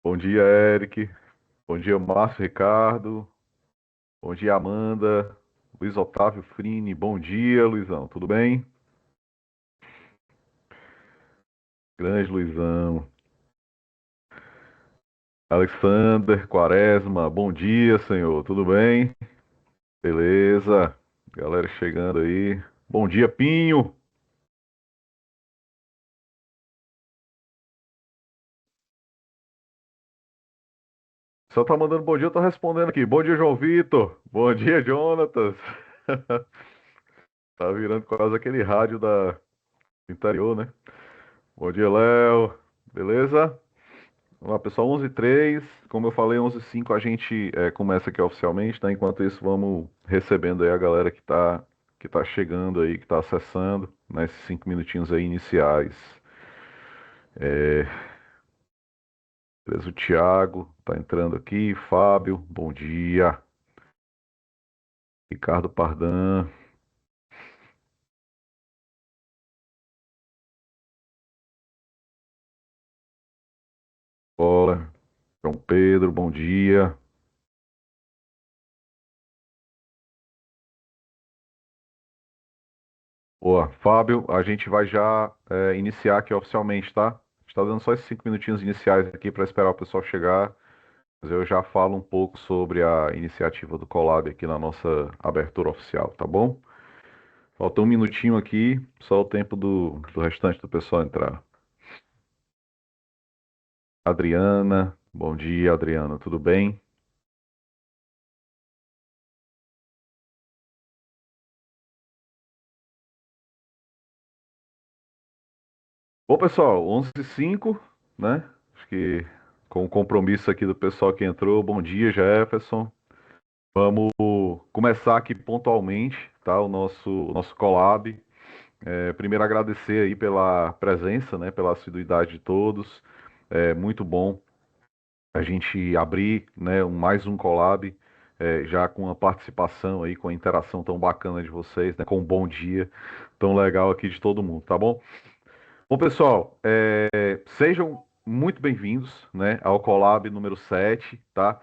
Bom dia, Eric. Bom dia, Márcio Ricardo. Bom dia, Amanda. Luiz Otávio Frini. Bom dia, Luizão. Tudo bem? Grande Luizão. Alexander Quaresma. Bom dia, senhor. Tudo bem? Beleza. Galera chegando aí. Bom dia, Pinho. Só tá mandando bom dia, eu tô respondendo aqui. Bom dia, João Vitor. Bom dia, Jonatas. Tá virando quase aquele rádio do interior, né? Bom dia, Léo. Beleza? Vamos lá, pessoal, 11h03, como eu falei, 11h05 a gente começa aqui oficialmente, tá? Enquanto isso, vamos recebendo aí a galera que tá chegando aí, que tá acessando, né? Esses 5 minutinhos aí iniciais. É, beleza, o Thiago tá entrando aqui, Fábio, bom dia. Ricardo Pardã, bola. João Pedro, bom dia. Boa, Fábio, a gente vai já iniciar aqui oficialmente, tá? Está dando só esses 5 minutinhos iniciais aqui para esperar o pessoal chegar. Mas eu já falo um pouco sobre a iniciativa do Collab aqui na nossa abertura oficial, tá bom? Falta um minutinho aqui, só o tempo do restante do pessoal entrar. Adriana, bom dia, Adriana, tudo bem? Bom, pessoal, 11h05, né? Acho que com o compromisso aqui do pessoal que entrou, bom dia, Jefferson. Vamos começar aqui pontualmente, tá? O nosso collab. Primeiro agradecer aí pela presença, né? Pela assiduidade de todos. É muito bom a gente abrir, né, mais um collab, já com a participação aí, com a interação tão bacana de vocês, né? Com um bom dia tão legal aqui de todo mundo, tá bom? Bom, pessoal, sejam muito bem-vindos, né, ao Collab número 7, tá?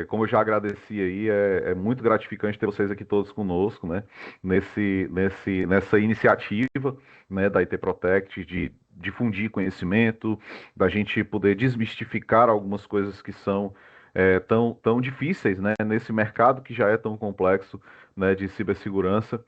Como eu já agradeci aí, é muito gratificante ter vocês aqui todos conosco, né, nessa iniciativa, né, da IT Protect de difundir conhecimento, da gente poder desmistificar algumas coisas que são tão difíceis, né, nesse mercado que já é tão complexo, né, de cibersegurança.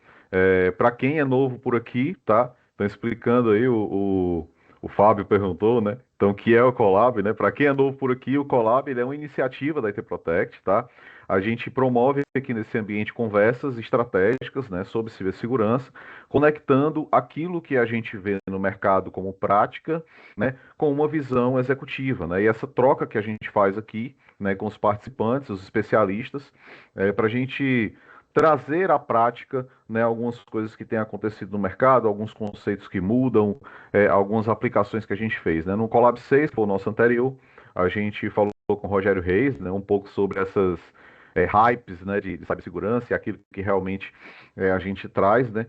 Para quem é novo por aqui, tá? Estão explicando aí, o Fábio perguntou, né? Então, o que é o Collab, né? Para quem é novo por aqui, o Collab ele é uma iniciativa da IT Protect, tá? A gente promove aqui nesse ambiente conversas estratégicas, né, sobre cibersegurança, conectando aquilo que a gente vê no mercado como prática, né, com uma visão executiva, né? E essa troca que a gente faz aqui, né, com os participantes, os especialistas, para a gente trazer à prática, né, algumas coisas que têm acontecido no mercado, alguns conceitos que mudam, algumas aplicações que a gente fez, né? No Collab 6, que foi o nosso anterior, a gente falou com o Rogério Reis, né, um pouco sobre essas hypes, né, de cibersegurança e aquilo que realmente a gente traz, né?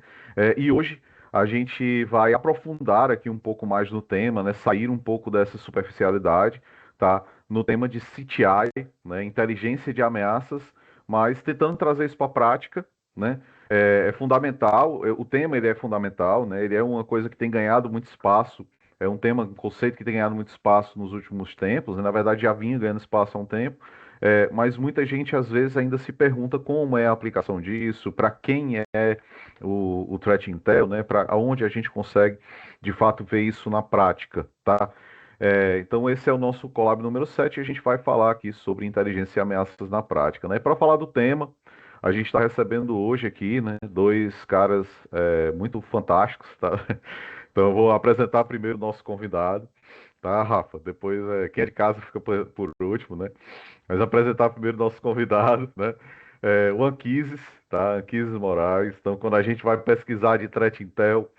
E hoje a gente vai aprofundar aqui um pouco mais no tema, né, sair um pouco dessa superficialidade, tá? No tema de CTI, né, inteligência de ameaças, mas tentando trazer isso para a prática, né? É fundamental, o tema ele é fundamental, né? Ele é uma coisa que tem ganhado muito espaço, é um tema, um conceito que tem ganhado muito espaço nos últimos tempos, né? Na verdade já vinha ganhando espaço há um tempo, mas muita gente às vezes ainda se pergunta como é a aplicação disso, para quem é o Threat Intel, né? Para onde a gente consegue de fato ver isso na prática, tá? Então esse é o nosso collab número 7 e a gente vai falar aqui sobre inteligência e ameaças na prática, né? Para falar do tema, a gente está recebendo hoje aqui, né, dois caras muito fantásticos, tá? Então eu vou apresentar primeiro o nosso convidado, tá, Rafa? Depois quem é de casa fica por último, né? Mas apresentar primeiro o nosso convidado, né? O Anquises, tá? Anquises Moraes. Então quando a gente vai pesquisar de Threat Intel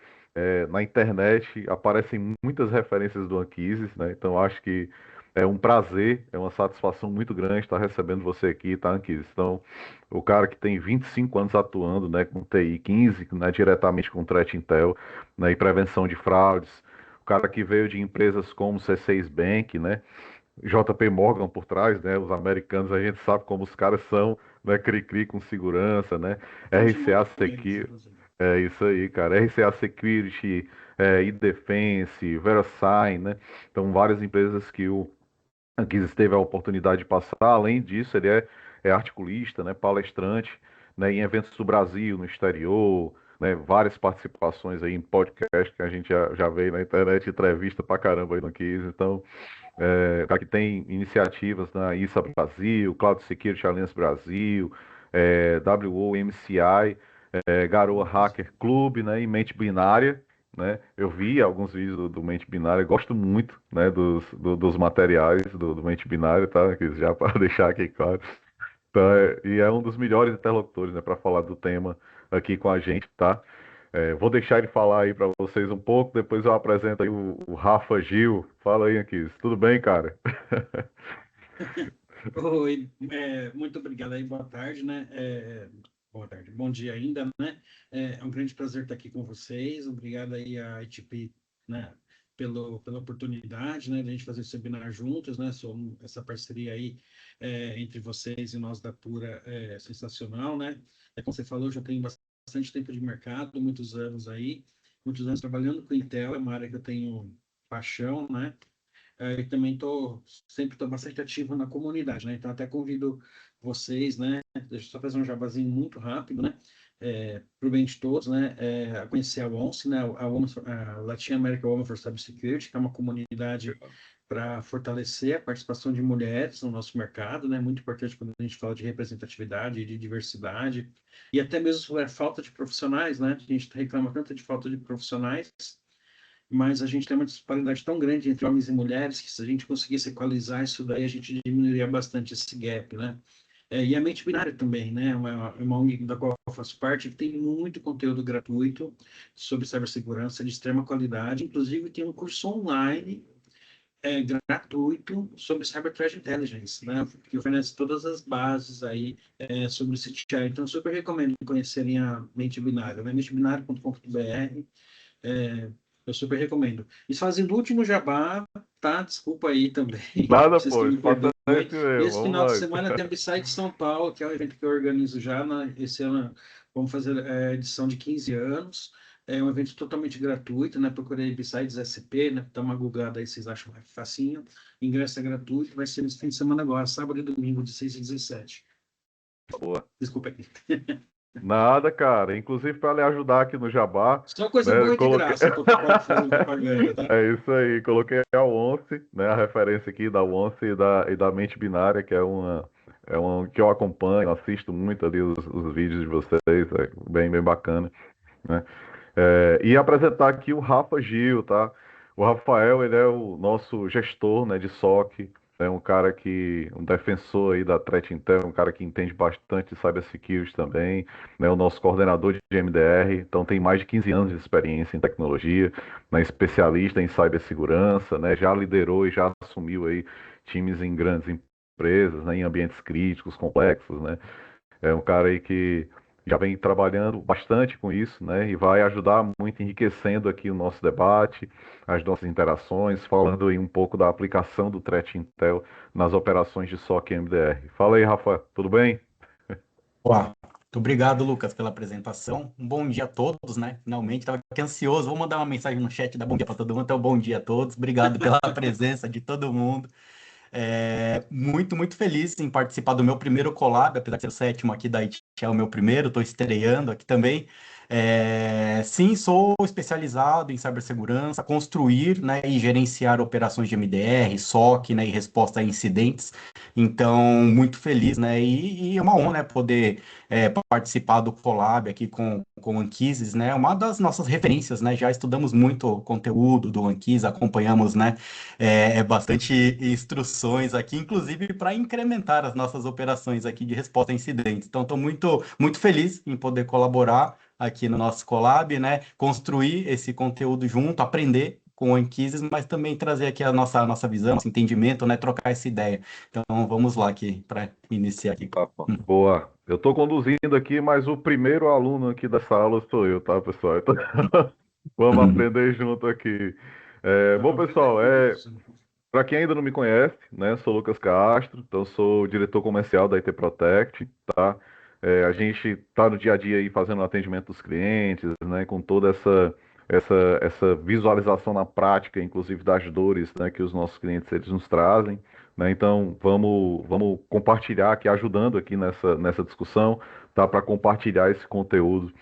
na internet, aparecem muitas referências do Anquises, né? Então acho que é um prazer, é uma satisfação muito grande estar recebendo você aqui, tá, Anquises? Então, o cara que tem 25 anos atuando, né, com TI, 15, né, diretamente com Threat Intel, né, e prevenção de fraudes. O cara que veio de empresas como C6 Bank, né? JP Morgan por trás, né? Os americanos, a gente sabe como os caras são, né? Cri-cri com segurança, né? Hoje RCA muito com eles, Security, inclusive. é isso aí, cara. RCA Security, eDefense, VeriSign, né? Então, várias empresas que o Anquises teve a oportunidade de passar. Além disso, ele é articulista, né? Palestrante, né? Em eventos do Brasil, no exterior, né? Várias participações aí em podcast que a gente já veio na internet, entrevista pra caramba aí no Anquises. Então, o cara que tem iniciativas na ISA Brasil, Cloud Security Alliance Brasil, WOMCI, Garoa Nossa. Hacker Club, né, e Mente Binária, né? Eu vi alguns vídeos do Mente Binária, gosto muito, né, dos materiais do Mente Binária, tá? Que já para deixar aqui claro. Então, e é um dos melhores interlocutores, né, para falar do tema aqui com a gente, tá? Vou deixar ele falar aí para vocês um pouco, depois eu apresento aí o Rafa Gil. Fala aí, Anquis. Tudo bem, cara? Oi, muito obrigado aí, boa tarde, né? Boa tarde, bom dia ainda, né? É um grande prazer estar aqui com vocês. Obrigado aí à ITP, né, pela oportunidade, né, de a gente fazer esse webinar juntos, né? Essa parceria aí entre vocês e nós da Pura é sensacional, né? Como você falou, eu já tenho bastante tempo de mercado, muitos anos trabalhando com Intel, é uma área que eu tenho paixão, né? E também sempre estou bastante ativo na comunidade, né? Então até convido vocês, né? Deixa eu só fazer um jabazinho muito rápido, né? Para o bem de todos, né? A conhecer a ONCE, né? A Latin American Women for Cybersecurity, que é uma comunidade para fortalecer a participação de mulheres no nosso mercado, né? Muito importante quando a gente fala de representatividade, de diversidade e até mesmo sobre a falta de profissionais, né? A gente reclama tanto de falta de profissionais, mas a gente tem uma disparidade tão grande entre homens e mulheres que se a gente conseguisse equalizar isso daí, a gente diminuiria bastante esse gap, né? E a mente binária também, né? Uma ONG da qual eu faço parte, que tem muito conteúdo gratuito sobre cibersegurança de extrema qualidade. Inclusive, tem um curso online gratuito sobre Cyber Threat Intelligence, né? Que oferece todas as bases aí sobre o CTI. Então, eu super recomendo conhecerem a mente binária, né? mentebinária.com.br. É, eu super recomendo. E fazendo o último jabá, tá? Desculpa aí também, Nada, vocês que pô, me espaço é perdoem. esse mesmo, Esse vamos final de nós. semana tem a B-Side São Paulo, que é um evento que eu organizo já. Esse ano vamos fazer a edição de 15 anos. É um evento totalmente gratuito, né? Procurei B-Sides SP, né? Dá uma googlada aí, vocês acham mais facinho. Ingresso é gratuito, vai ser nesse fim de semana agora, sábado e domingo, de 6 a 17. Boa. Desculpa aí. Nada, cara. Inclusive para lhe ajudar aqui no Jabá, Só coisa né? boa e de Coloquei. graça, para fazer propaganda, tá? É isso aí. Coloquei a Once, né? A referência aqui da Once e da Mente Binária, que é uma que eu acompanho, assisto muito ali os vídeos de vocês, é bem, bem bacana, né? E apresentar aqui o Rafa Gil, tá? O Rafael, ele é o nosso gestor, né, de SOC, é um cara um defensor aí da Threat Intel, um cara que entende bastante de cybersecurity também, né, o nosso coordenador de MDR, então tem mais de 15 anos de experiência em tecnologia, né, especialista em cibersegurança, né, já liderou e já assumiu aí times em grandes empresas, né, em ambientes críticos, complexos, né, é um cara aí que já vem trabalhando bastante com isso, né? E vai ajudar muito, enriquecendo aqui o nosso debate, as nossas interações, falando aí um pouco da aplicação do Threat Intel nas operações de SOC e MDR. Fala aí, Rafa, tudo bem? Olá, muito obrigado, Lucas, pela apresentação. Um bom dia a todos, né? Finalmente, estava aqui ansioso. Vou mandar uma mensagem no chat, dar bom dia para todo mundo. Então, bom dia a todos. Obrigado pela presença de todo mundo. Muito feliz em participar do meu primeiro collab, apesar de ser o sétimo aqui da IT, é o meu primeiro, estou estreando aqui também. Sim, sou especializado em cibersegurança, construir, né, e gerenciar operações de MDR, SOC, né, e resposta a incidentes. Então, muito feliz, né, e é uma honra, né, poder participar do collab aqui com o Anquises, né, uma das nossas referências, né, já estudamos muito o conteúdo do Anquises, acompanhamos, né, bastante instruções aqui, inclusive para incrementar as nossas operações aqui de resposta a incidentes. Então, estou muito feliz em poder colaborar aqui no nosso Collab, né? Construir esse conteúdo junto, aprender com o Anquises, mas também trazer aqui a nossa visão, nosso entendimento, né? Trocar essa ideia. Então, vamos lá aqui para iniciar aqui. Boa. Eu estou conduzindo aqui, mas o primeiro aluno aqui dessa aula sou eu, tá, pessoal? Então, vamos aprender junto aqui. Bom, Aprenda pessoal, juntos. Para quem ainda não me conhece, né, sou Lucas Castro, então sou diretor comercial da IT Protect, tá? A gente está no dia a dia aí fazendo o atendimento dos clientes, né, com toda essa visualização na prática, inclusive das dores, né, que os nossos clientes eles nos trazem, né? Então vamos compartilhar aqui, ajudando aqui nessa discussão, tá? Para compartilhar esse conteúdo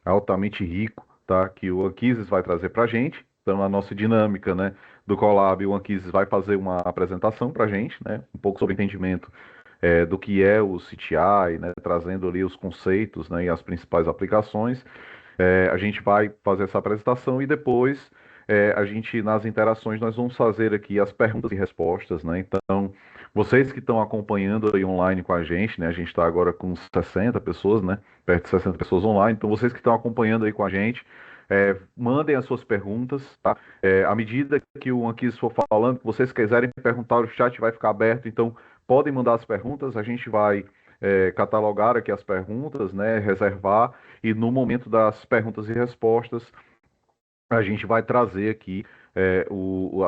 altamente rico, tá? Que o Anquises vai trazer para a gente. Então, na nossa dinâmica, né, do Collab, o Anquises vai fazer uma apresentação para a gente, né, um pouco sobre o entendimento do que é o CTI, né, trazendo ali os conceitos, né, e as principais aplicações. A gente vai fazer essa apresentação e depois a gente, nas interações, nós vamos fazer aqui as perguntas e respostas, né? Então, vocês que estão acompanhando aí online com a gente, né? A gente está agora com 60 pessoas, né? Perto de 60 pessoas online. Então, vocês que estão acompanhando aí com a gente, mandem as suas perguntas, tá? À medida que o Anquis for falando, que vocês quiserem perguntar, o chat vai ficar aberto, então podem mandar as perguntas, a gente vai catalogar aqui as perguntas, né? Reservar, e no momento das perguntas e respostas, a gente vai trazer aqui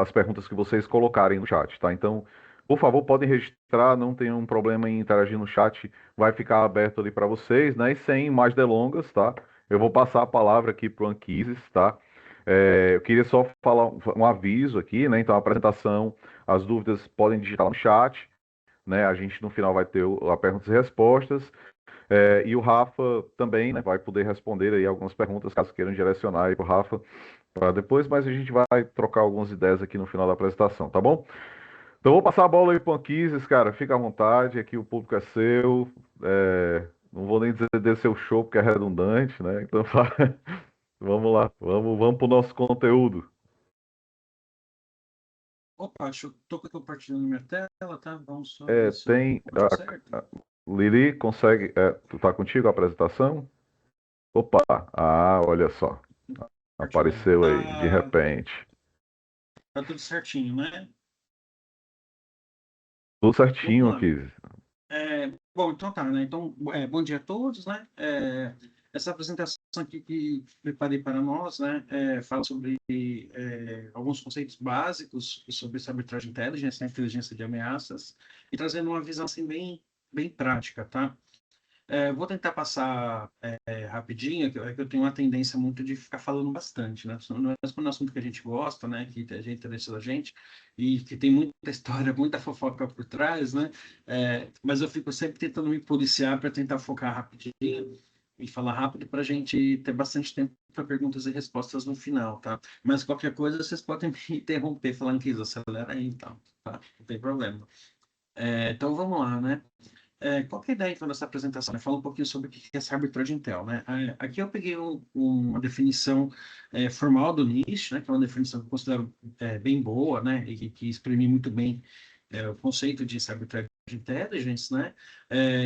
as perguntas que vocês colocarem no chat, tá? Então, por favor, podem registrar, não tem um problema em interagir no chat, vai ficar aberto ali para vocês, né? E sem mais delongas, tá? Eu vou passar a palavra aqui para o Anquises, tá? Eu queria só falar um aviso aqui, né? Então, a apresentação, as dúvidas podem digitar no chat, né? A gente no final vai ter a perguntas e respostas. E o Rafa também, né, vai poder responder aí algumas perguntas, caso queiram direcionar aí para o Rafa para depois, mas a gente vai trocar algumas ideias aqui no final da apresentação, tá bom? Então vou passar a bola aí para o Anquises, cara, fica à vontade, aqui o público é seu, não vou nem dizer desse seu show porque é redundante, né? Então vamos lá, vamos para o nosso conteúdo. Opa, estou compartilhando minha tela, tá? Vamos só ver se Tem, deu certo. Lili, consegue, tu tá contigo a apresentação? Opa, olha só, Compartilhando. apareceu aí, de repente. Tá tudo certinho, né? Tudo Vamos certinho lá. aqui. Bom, então tá, né? Então, bom dia a todos, né? Essa apresentação aqui que preparei para nós, né? Fala sobre alguns conceitos básicos sobre Cyber Threat Intelligence, né? Inteligência de ameaças, e trazendo uma visão assim bem prática, tá? Vou tentar passar rapidinho, que eu tenho uma tendência muito de ficar falando bastante, né? Não é um assunto que a gente gosta, né? Que a gente interessa da gente e que tem muita história, muita fofoca por trás, né? Mas eu fico sempre tentando me policiar para tentar focar rapidinho e falar rápido para a gente ter bastante tempo para perguntas e respostas no final, tá? Mas qualquer coisa vocês podem me interromper falando que acelera aí, então, tá? Não tem problema. Então vamos lá, né? Qual que é a ideia então dessa apresentação? Né? Fala um pouquinho sobre o que é essa Threat Intel, né? Aqui eu peguei uma definição formal do nicho, né? Que é uma definição que eu considero bem boa, né? E que exprime muito bem o conceito de Cyber Threat Intelligence, né?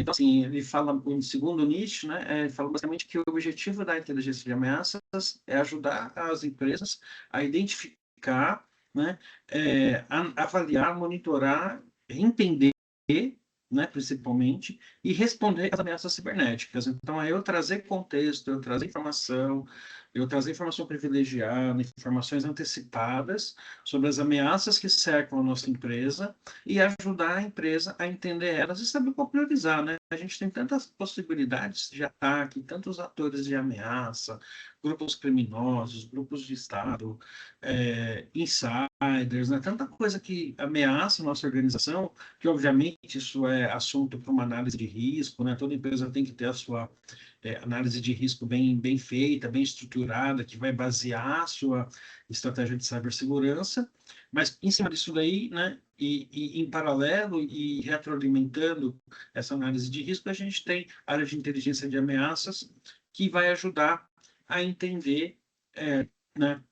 Então, assim, ele fala, o segundo nicho, né? Ele fala basicamente que o objetivo da inteligência de ameaças é ajudar as empresas a identificar, né? Avaliar, monitorar, entender, né, principalmente, e responder às ameaças cibernéticas. Então, é eu trazer contexto, eu trazer informação privilegiada, informações antecipadas sobre as ameaças que cercam a nossa empresa e ajudar a empresa a entender elas e saber qual priorizar, né? A gente tem tantas possibilidades de ataque, tantos atores de ameaça, grupos criminosos, grupos de Estado, insiders, né? Tanta coisa que ameaça a nossa organização, que obviamente isso é assunto para uma análise de risco, né? Toda empresa tem que ter a sua análise de risco bem feita, bem estruturada, que vai basear a sua estratégia de cibersegurança, mas em cima disso daí, né? E em paralelo e retroalimentando essa análise de risco, a gente tem a área de inteligência de ameaças, que vai ajudar a entender, né,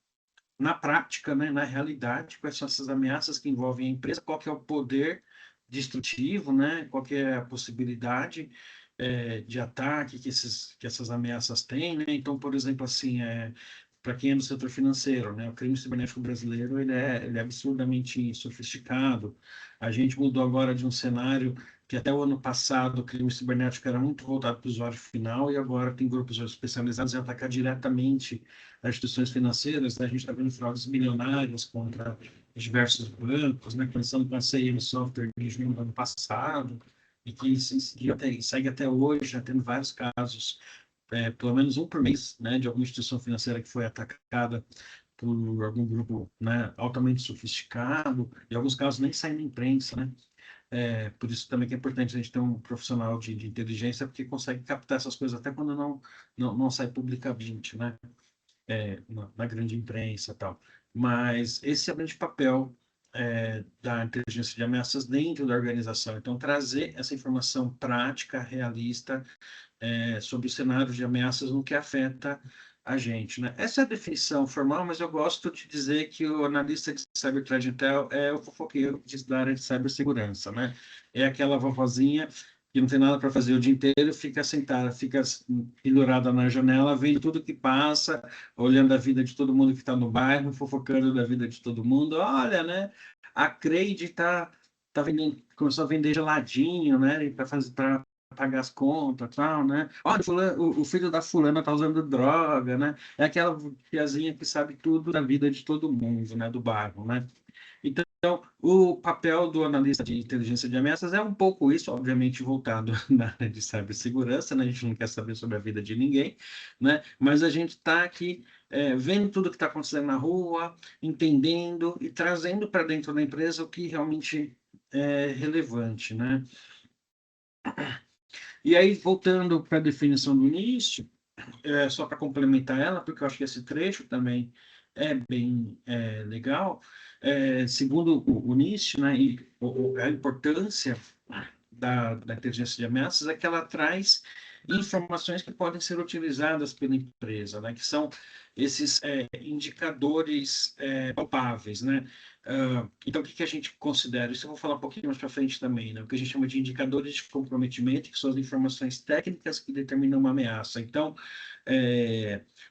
na prática, né, na realidade, quais são essas ameaças que envolvem a empresa, qual que é o poder destrutivo, né, qual que é a possibilidade de ataque que essas ameaças têm, né? Então, por exemplo, assim, para quem é do setor financeiro, né, o crime cibernético brasileiro ele é absurdamente sofisticado. A gente mudou agora de um cenário que até o ano passado o crime cibernético era muito voltado para o usuário final e agora tem grupos especializados em atacar diretamente as instituições financeiras, né? A gente está vendo fraudes bilionárias contra diversos bancos, né, começando com a CM Software de junho do ano passado, e que segue até hoje, já tendo vários casos, pelo menos um por mês, né, de alguma instituição financeira que foi atacada por algum grupo, né, altamente sofisticado, e em alguns casos nem sai na imprensa, né? Por isso também que é importante a gente ter um profissional de inteligência, porque consegue captar essas coisas até quando não sai publicamente, né? Na grande imprensa e tal. Mas esse é o grande papel da inteligência de ameaças dentro da organização. Então, trazer essa informação prática, realista, sobre os cenários de ameaças no que afeta a gente, né? Essa é a definição formal, mas eu gosto de dizer que o analista de Cyber Threat Intel é o fofoqueiro da área de cibersegurança, né? É aquela vovozinha que não tem nada para fazer o dia inteiro, fica sentada, fica pendurada na janela, vendo tudo que passa, olhando a vida de todo mundo que está no bairro, fofocando da vida de todo mundo. Olha, né? A Creide tá vendendo, começou a vender geladinho, né? Para pagar as contas, tal, né? Olha, o filho da fulana tá usando droga, né? É aquela tiazinha que sabe tudo da vida de todo mundo, né? Do bairro, né? Então, o papel do analista de inteligência de ameaças é um pouco isso, obviamente voltado na área de cibersegurança, né? A gente não quer saber sobre a vida de ninguém, né? Mas a gente está aqui vendo tudo que está acontecendo na rua, entendendo e trazendo para dentro da empresa o que realmente é relevante, né? E aí, voltando para a definição do início, só para complementar ela, porque eu acho que esse trecho também é bem legal, segundo o Nietzsche, né, e a importância da inteligência de ameaças é que ela traz informações que podem ser utilizadas pela empresa, né, que são esses indicadores palpáveis, né? Então, o que a gente considera? Isso eu vou falar um pouquinho mais para frente também, né? O que a gente chama de indicadores de comprometimento, que são as informações técnicas que determinam uma ameaça. Então,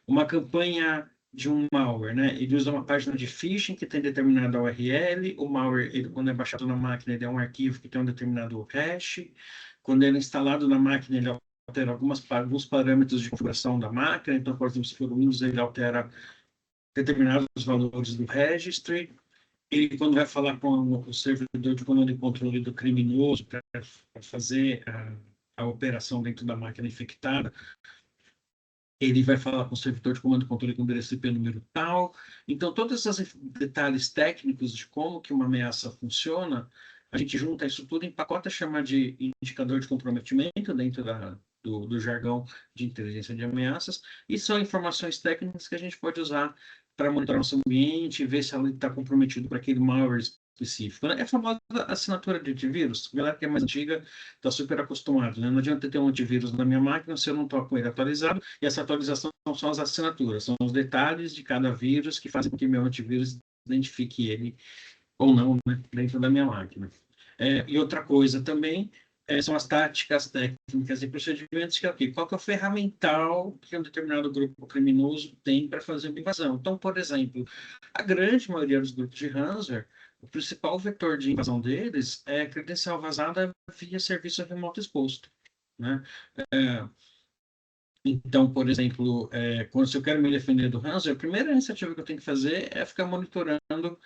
uma campanha de um malware, né? Ele usa uma página de phishing que tem determinada URL, o malware, quando é baixado na máquina, ele é um arquivo que tem um determinado hash, quando ele é instalado na máquina, ele altera alguns parâmetros de configuração da máquina, então, por exemplo, se for o Windows, ele altera determinados valores do registry, ele, quando vai falar com o servidor de comando e controle do criminoso para fazer a operação dentro da máquina infectada, ele vai falar com o servidor de comando e controle com endereço IP número tal. Então, todos esses detalhes técnicos de como que uma ameaça funciona, a gente junta isso tudo em pacote, chama de indicador de comprometimento dentro do jargão de inteligência de ameaças, e são informações técnicas que a gente pode usar para monitorar nosso ambiente, ver se ele está comprometido para aquele malware específico, né? É a famosa assinatura de antivírus. A galera que é mais antiga está super acostumado, né? Não adianta ter um antivírus na minha máquina se eu não estou com ele atualizado, e essa atualização são as assinaturas, são os detalhes de cada vírus que fazem com que meu antivírus identifique ele ou não, né, dentro da minha máquina. E outra coisa também são as táticas, técnicas e procedimentos que é o quê? Qual que é o ferramental que um determinado grupo criminoso tem para fazer uma invasão. Então, por exemplo, a grande maioria dos grupos de ransomware, o principal vetor de invasão deles é credencial vazada via serviço remoto exposto, né? Então, por exemplo, se eu quero me defender do ransomware, a primeira iniciativa que eu tenho que fazer é ficar monitorando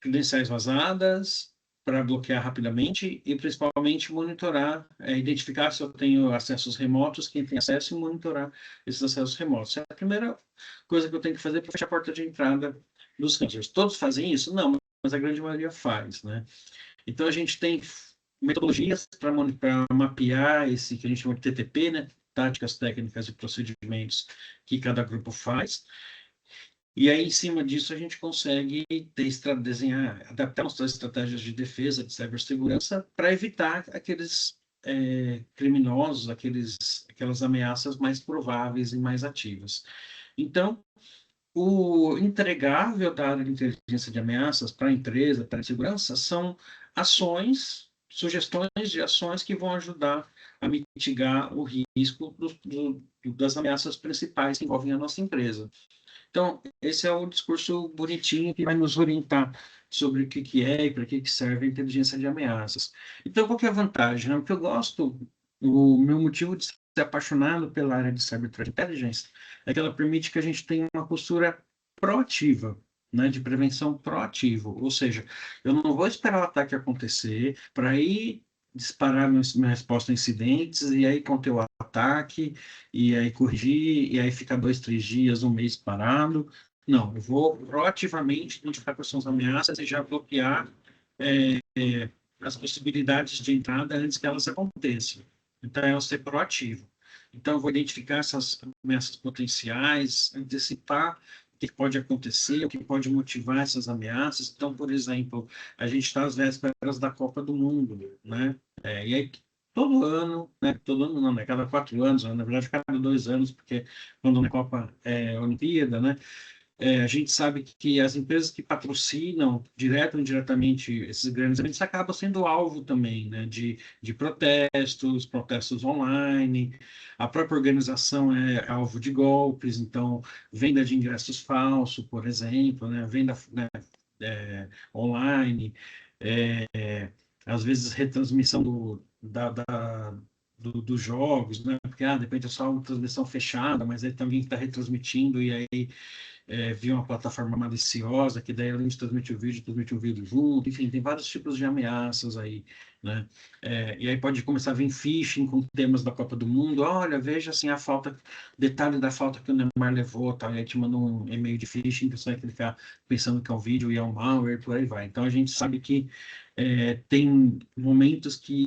credenciais vazadas para bloquear rapidamente e, principalmente, monitorar, identificar se eu tenho acessos remotos, quem tem acesso e monitorar esses acessos remotos. É a primeira coisa que eu tenho que fazer para fechar a porta de entrada dos ransomwares. Todos fazem isso? Não, mas a grande maioria faz, né? Então, a gente tem metodologias para mapear esse que a gente chama de TTP, né? Táticas, técnicas e procedimentos que cada grupo faz. E aí, em cima disso, a gente consegue desenhar, adaptar nossas estratégias de defesa, de cibersegurança, para evitar aqueles criminosos, aquelas ameaças mais prováveis e mais ativas. Então, o entregável da área de inteligência de ameaças para a empresa, para a segurança, são ações, sugestões de ações que vão ajudar a mitigar o risco das ameaças principais que envolvem a nossa empresa. Então, esse é o discurso bonitinho que vai nos orientar sobre o que é e para que serve a inteligência de ameaças. Então, qual que é a vantagem, né? O que eu gosto, o meu motivo de ser apaixonado pela área de Cyber Threat Intelligence é que ela permite que a gente tenha uma postura proativa, né, de prevenção proativo, ou seja, eu não vou esperar o ataque acontecer para ir disparar minha resposta a incidentes e aí conter o ataque, e aí corrigir, e aí ficar 2, 3 dias, um mês parado. Não, eu vou proativamente identificar quais são as ameaças e já bloquear as possibilidades de entrada antes que elas aconteçam. Então, é eu ser proativo. Então, eu vou identificar essas ameaças potenciais, antecipar o que pode acontecer, o que pode motivar essas ameaças. Então, por exemplo, a gente está às vésperas da Copa do Mundo, né? E aí, todo ano, né? Todo ano não, né? Cada 4 anos, na verdade, cada 2 anos, porque quando a Copa é Olimpíada, né? A gente sabe que as empresas que patrocinam, direto ou indiretamente, esses grandes eventos acabam sendo alvo também, né, de protestos online, a própria organização é alvo de golpes, então, venda de ingressos falsos, por exemplo, né, venda, né, online, às vezes retransmissão dos jogos, né, porque, de repente é só uma transmissão fechada, mas aí também está retransmitindo e aí via uma plataforma maliciosa, que daí além de transmite o vídeo junto, enfim, tem vários tipos de ameaças aí, né? E aí pode começar a vir phishing com temas da Copa do Mundo, olha, veja assim a falta, detalhe da falta que o Neymar levou, tá? E aí te manda um e-mail de phishing, que você vai clicar pensando que é um vídeo e é um malware, por aí vai. Então a gente sabe que tem momentos que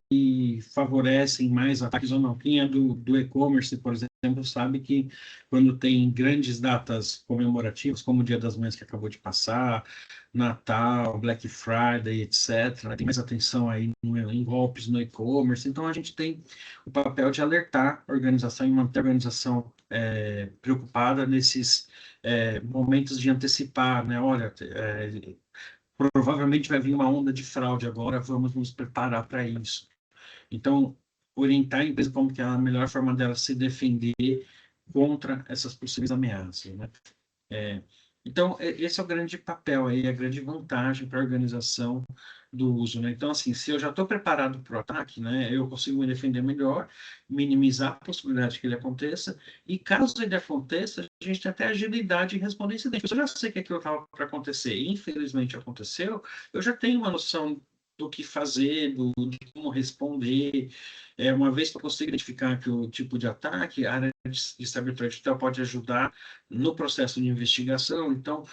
favorecem mais ataques ou não. Quem é do e-commerce, por exemplo, sabe que quando tem grandes datas comemorativas, como o Dia das Mães que acabou de passar, Natal, Black Friday, etc., tem mais atenção aí em golpes no e-commerce. Então, a gente tem o papel de alertar a organização e manter a organização preocupada nesses momentos de antecipar, né? Olha, provavelmente vai vir uma onda de fraude agora, vamos nos preparar para isso. Então, orientar a empresa como que é a melhor forma dela se defender contra essas possíveis ameaças, né? Então, esse é o grande papel aí, a grande vantagem para a organização do uso, né? Então, assim, se eu já estou preparado para o ataque, né, eu consigo me defender melhor, minimizar a possibilidade que ele aconteça, e caso ele aconteça, a gente tem até agilidade em responder incidente. Se eu já sei que aquilo estava para acontecer e infelizmente aconteceu, eu já tenho uma noção do que fazer, de como responder. Uma vez que eu consigo identificar que o tipo de ataque, a área de cyberthreat digital pode ajudar no processo de investigação. Então,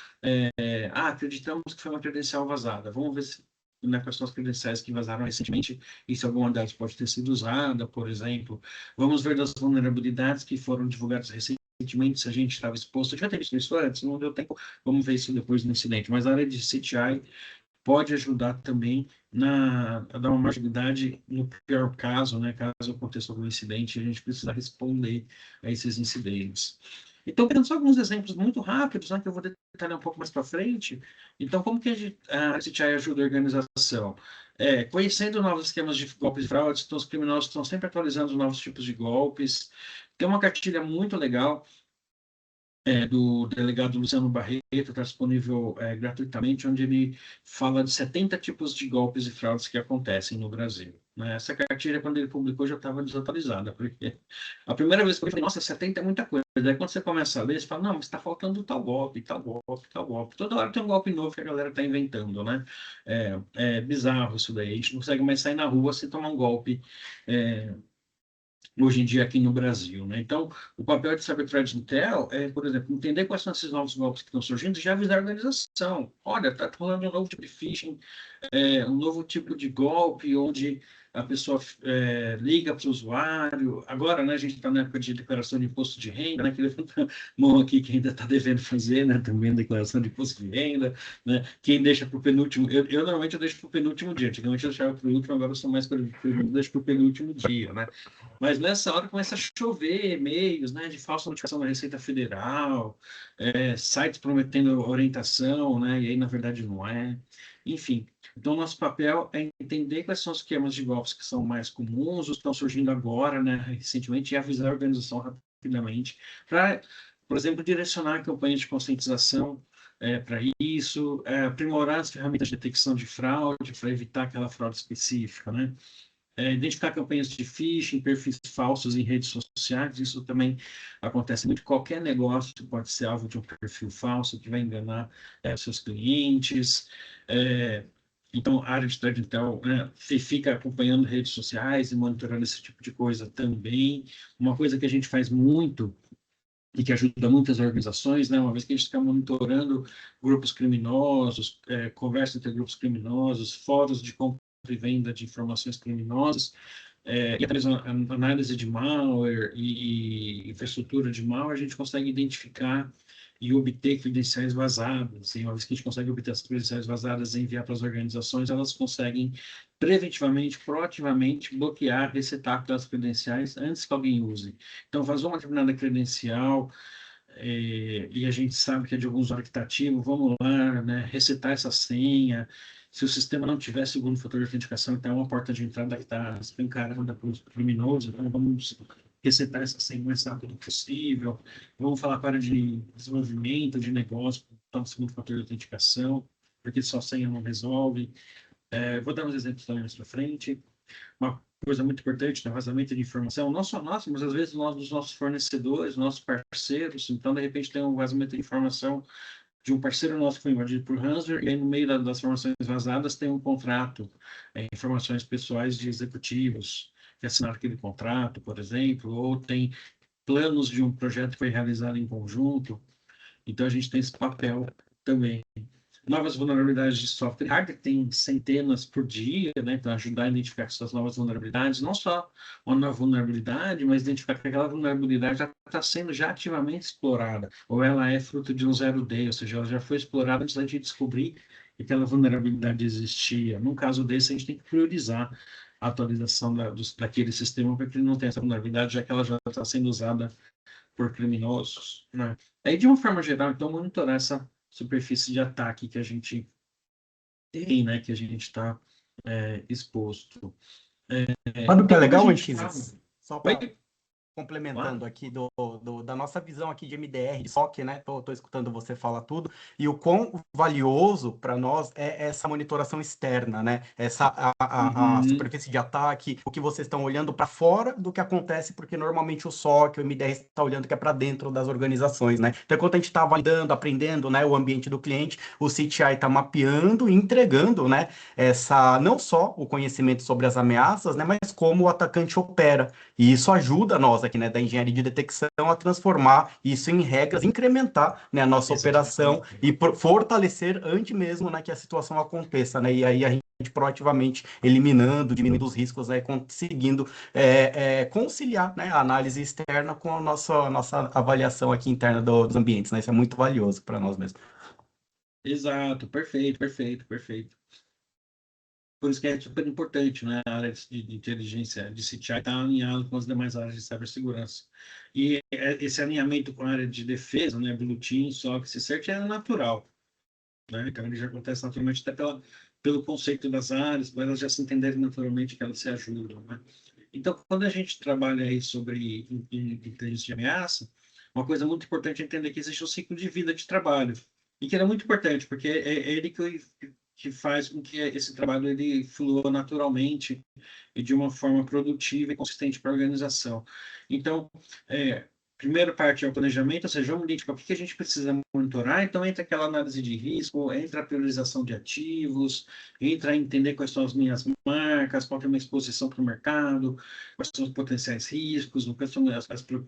acreditamos que foi uma credencial vazada. Vamos ver se, né, quais são as credenciais que vazaram recentemente e se alguma delas pode ter sido usada, por exemplo. Vamos ver das vulnerabilidades que foram divulgadas recentemente, se a gente estava exposto. Eu já teve isso antes, não deu tempo. Vamos ver isso depois do incidente. Mas a área de CTI pode ajudar também a dar uma marginalidade no pior caso, né? Caso aconteça algum incidente, a gente precisa responder a esses incidentes. Então, pegando só alguns exemplos muito rápidos, né, que eu vou detalhar um pouco mais para frente. Então, como que a CTI ajuda a organização? Conhecendo novos esquemas de golpes e fraudes, então os criminosos estão sempre atualizando os novos tipos de golpes. Tem uma cartilha muito legal do delegado Luciano Barreto, está disponível gratuitamente, onde ele fala de 70 tipos de golpes e fraudes que acontecem no Brasil. Né? Essa cartilha, quando ele publicou, já estava desatualizada, porque a primeira vez que eu falei, nossa, 70 é muita coisa. Aí quando você começa a ler, você fala, não, mas está faltando tal golpe, tal golpe, tal golpe. Toda hora tem um golpe novo que a galera está inventando, né? É bizarro isso daí. A gente não consegue mais sair na rua sem tomar um golpe hoje em dia aqui no Brasil, né? Então, o papel de Cyber Threat Intel é, por exemplo, entender quais são esses novos golpes que estão surgindo e já avisar a organização. Olha, está rolando um novo tipo de phishing, um novo tipo de golpe, onde a pessoa liga para o usuário. Agora, né, a gente está na época de declaração de imposto de renda, né, que levanta a mão aqui que ainda está devendo fazer, né, também a declaração de imposto de renda, né, quem deixa para o penúltimo, eu normalmente eu deixo para o penúltimo dia, antigamente eu deixava para o último, agora eu sou mais deixo para o penúltimo dia, né, mas nessa hora começa a chover e-mails, né, de falsa notificação da Receita Federal, sites prometendo orientação, né, e aí na verdade não é. Enfim, então nosso papel é entender quais são os esquemas de golpes que são mais comuns, os que estão surgindo agora, né, recentemente, e avisar a organização rapidamente, para, por exemplo, direcionar campanhas de conscientização para isso, aprimorar as ferramentas de detecção de fraude, para evitar aquela fraude específica, né? identificar campanhas de phishing, perfis falsos em redes sociais, isso também acontece muito. Qualquer negócio pode ser alvo de um perfil falso que vai enganar seus clientes. Então, a área de threat intel, né, fica acompanhando redes sociais e monitorando esse tipo de coisa também. Uma coisa que a gente faz muito e que ajuda muitas organizações, né, uma vez que a gente está monitorando grupos criminosos, conversa entre grupos criminosos, fóruns de compra e venda de informações criminosas, e através da análise de malware e infraestrutura de malware, a gente consegue identificar e obter credenciais vazadas. E uma vez que a gente consegue obter as credenciais vazadas e enviar para as organizações, elas conseguem preventivamente, proativamente, bloquear, resetar aquelas credenciais antes que alguém use. Então, vazou uma determinada credencial, e a gente sabe que é de algum usuário que está ativo, vamos lá, né, resetar essa senha. Se o sistema não tiver segundo fator de autenticação, então é uma porta de entrada que está escancarada para o criminoso, então vamos resetar essa senha o mais rápido possível. Vamos falar para de desenvolvimento, de negócio, então, segundo fator de autenticação, porque só senha não resolve. Vou dar uns exemplos também mais para frente. Uma coisa muito importante, né, vazamento de informação, não só nosso, mas às vezes nós, dos nossos fornecedores, nossos parceiros. Então, de repente, tem um vazamento de informação de um parceiro nosso que foi invadido por ransomware, e aí no meio das informações vazadas tem um contrato, informações pessoais de executivos que assinaram aquele contrato, por exemplo, ou tem planos de um projeto que foi realizado em conjunto. Então, a gente tem esse papel também. Novas vulnerabilidades de software e hardware, tem centenas por dia, né, para ajudar a identificar essas novas vulnerabilidades, não só uma nova vulnerabilidade, mas identificar que aquela vulnerabilidade já está sendo já ativamente explorada, ou ela é fruto de um zero day, ou seja, ela já foi explorada antes da gente descobrir que aquela vulnerabilidade existia. Num caso desse, a gente tem que priorizar a atualização daquele sistema para que ele não tenha essa vulnerabilidade, já que ela já está sendo usada por criminosos, né? Aí, de uma forma geral, então, monitorar essa superfície de ataque que a gente tem, né, que a gente está exposto. Sabe o que é Então, quando a legal, gente fala... Anchises? Só para Oi? complementando Claro. aqui da nossa visão aqui de MDR, de SOC, né? Tô escutando você falar tudo, e o quão valioso para nós é essa monitoração externa, né? A Uhum. superfície de ataque, o que vocês estão olhando para fora do que acontece, porque normalmente o SOC, o MDR está olhando que é para dentro das organizações, né? Então, enquanto a gente está validando, aprendendo, né, o ambiente do cliente, o CTI está mapeando e entregando, né, não só o conhecimento sobre as ameaças, né, mas como o atacante opera. E isso ajuda nós aqui, né, da engenharia de detecção a transformar isso em regras, incrementar, né, a nossa operação Exatamente. e fortalecer antes mesmo, né, que a situação aconteça, né, e aí a gente proativamente eliminando, diminuindo os riscos, né, conseguindo conciliar, né, a análise externa com a nossa avaliação aqui interna dos ambientes, né, isso é muito valioso para nós mesmos. Exato, perfeito, perfeito, perfeito. Por isso que é super importante, né? A área de inteligência de CTI está alinhado com as demais áreas de cibersegurança. E esse alinhamento com a área de defesa, né? Blue Team, SOC, CERT é natural, né? Então, ele já acontece naturalmente até pelo conceito das áreas, para elas já se entenderem naturalmente que elas se ajudam, né? Então, quando a gente trabalha aí sobre inteligência de ameaça, uma coisa muito importante é entender que existe um ciclo de vida de trabalho. E que ele é muito importante, porque é ele que faz com que esse trabalho ele flua naturalmente e de uma forma produtiva e consistente para a organização. Então, primeira parte é o planejamento, ou seja, vamos identificar o que a gente precisa monitorar. Então, entra aquela análise de risco, entra a priorização de ativos, entra a entender quais são as minhas marcas, qual é a minha exposição para o mercado, quais são os potenciais riscos, quais são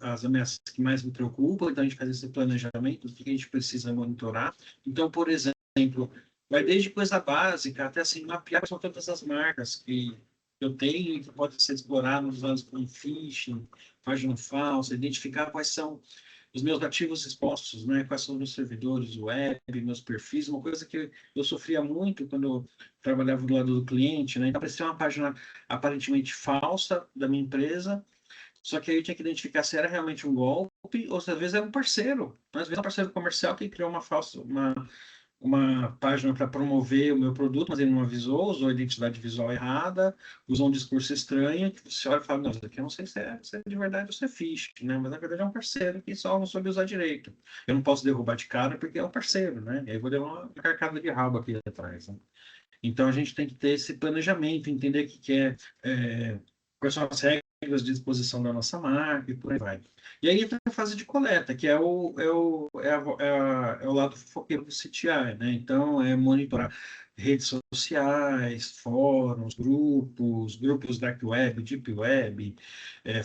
as ameaças que mais me preocupam. Então, a gente faz esse planejamento, o que a gente precisa monitorar. Então, por exemplo, vai desde coisa básica até assim, mapear quais são todas as marcas que eu tenho e que podem ser exploradas usadas como phishing, página falsa, identificar quais são os meus ativos expostos, né? Quais são os meus servidores web, meus perfis, uma coisa que eu sofria muito quando eu trabalhava do lado do cliente, né? Então, aparecia uma página aparentemente falsa da minha empresa, só que aí eu tinha que identificar se era realmente um golpe ou se às vezes era um parceiro. Às vezes é um parceiro comercial que criou uma página para promover o meu produto, mas ele não avisou, usou a identidade visual errada, usou um discurso estranho, que você olha e fala, não, isso aqui eu não sei se é de verdade ou se é phishing, né? Mas na verdade é um parceiro que só não soube usar direito. Eu não posso derrubar de cara porque é um parceiro, né? E aí eu vou levar uma carcada de rabo aqui atrás, né? Então, a gente tem que ter esse planejamento, entender quais são as regras de exposição da nossa marca e por aí vai. E aí entra a fase de coleta, que é o lado fofoqueiro do CTI, né? Então, é monitorar redes sociais, fóruns, grupos dark web, deep web,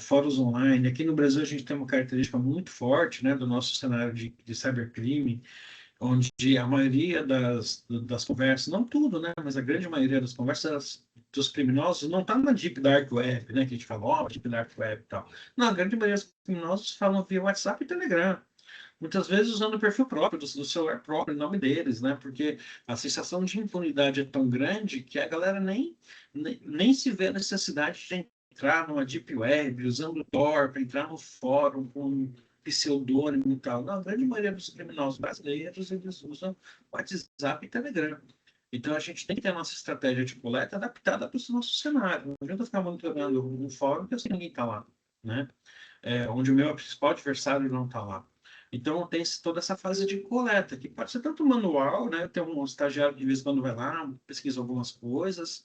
fóruns online. Aqui no Brasil, a gente tem uma característica muito forte, né, do nosso cenário de cybercrime, onde a maioria das conversas, não tudo, né, mas a grande maioria das conversas dos criminosos não está na Deep Dark Web, né, que a gente fala, ó, Deep Dark Web e tal. Não, a grande maioria dos criminosos falam via WhatsApp e Telegram. Muitas vezes usando o perfil próprio, do celular próprio, em nome deles, né? Porque a sensação de impunidade é tão grande que a galera nem se vê a necessidade de entrar numa Deep Web, usando o Tor, para entrar no fórum com pseudônimo e tal. Não, a grande maioria dos criminosos brasileiros, eles usam WhatsApp e Telegram. Então, a gente tem que ter a nossa estratégia de coleta adaptada para o nosso cenário. Não adianta ficar monitorando um fórum que eu sei que ninguém está lá, né? Onde o meu principal adversário não está lá. Então, tem toda essa fase de coleta, que pode ser tanto manual, né? Tem um estagiário que de vez em quando vai lá, pesquisa algumas coisas,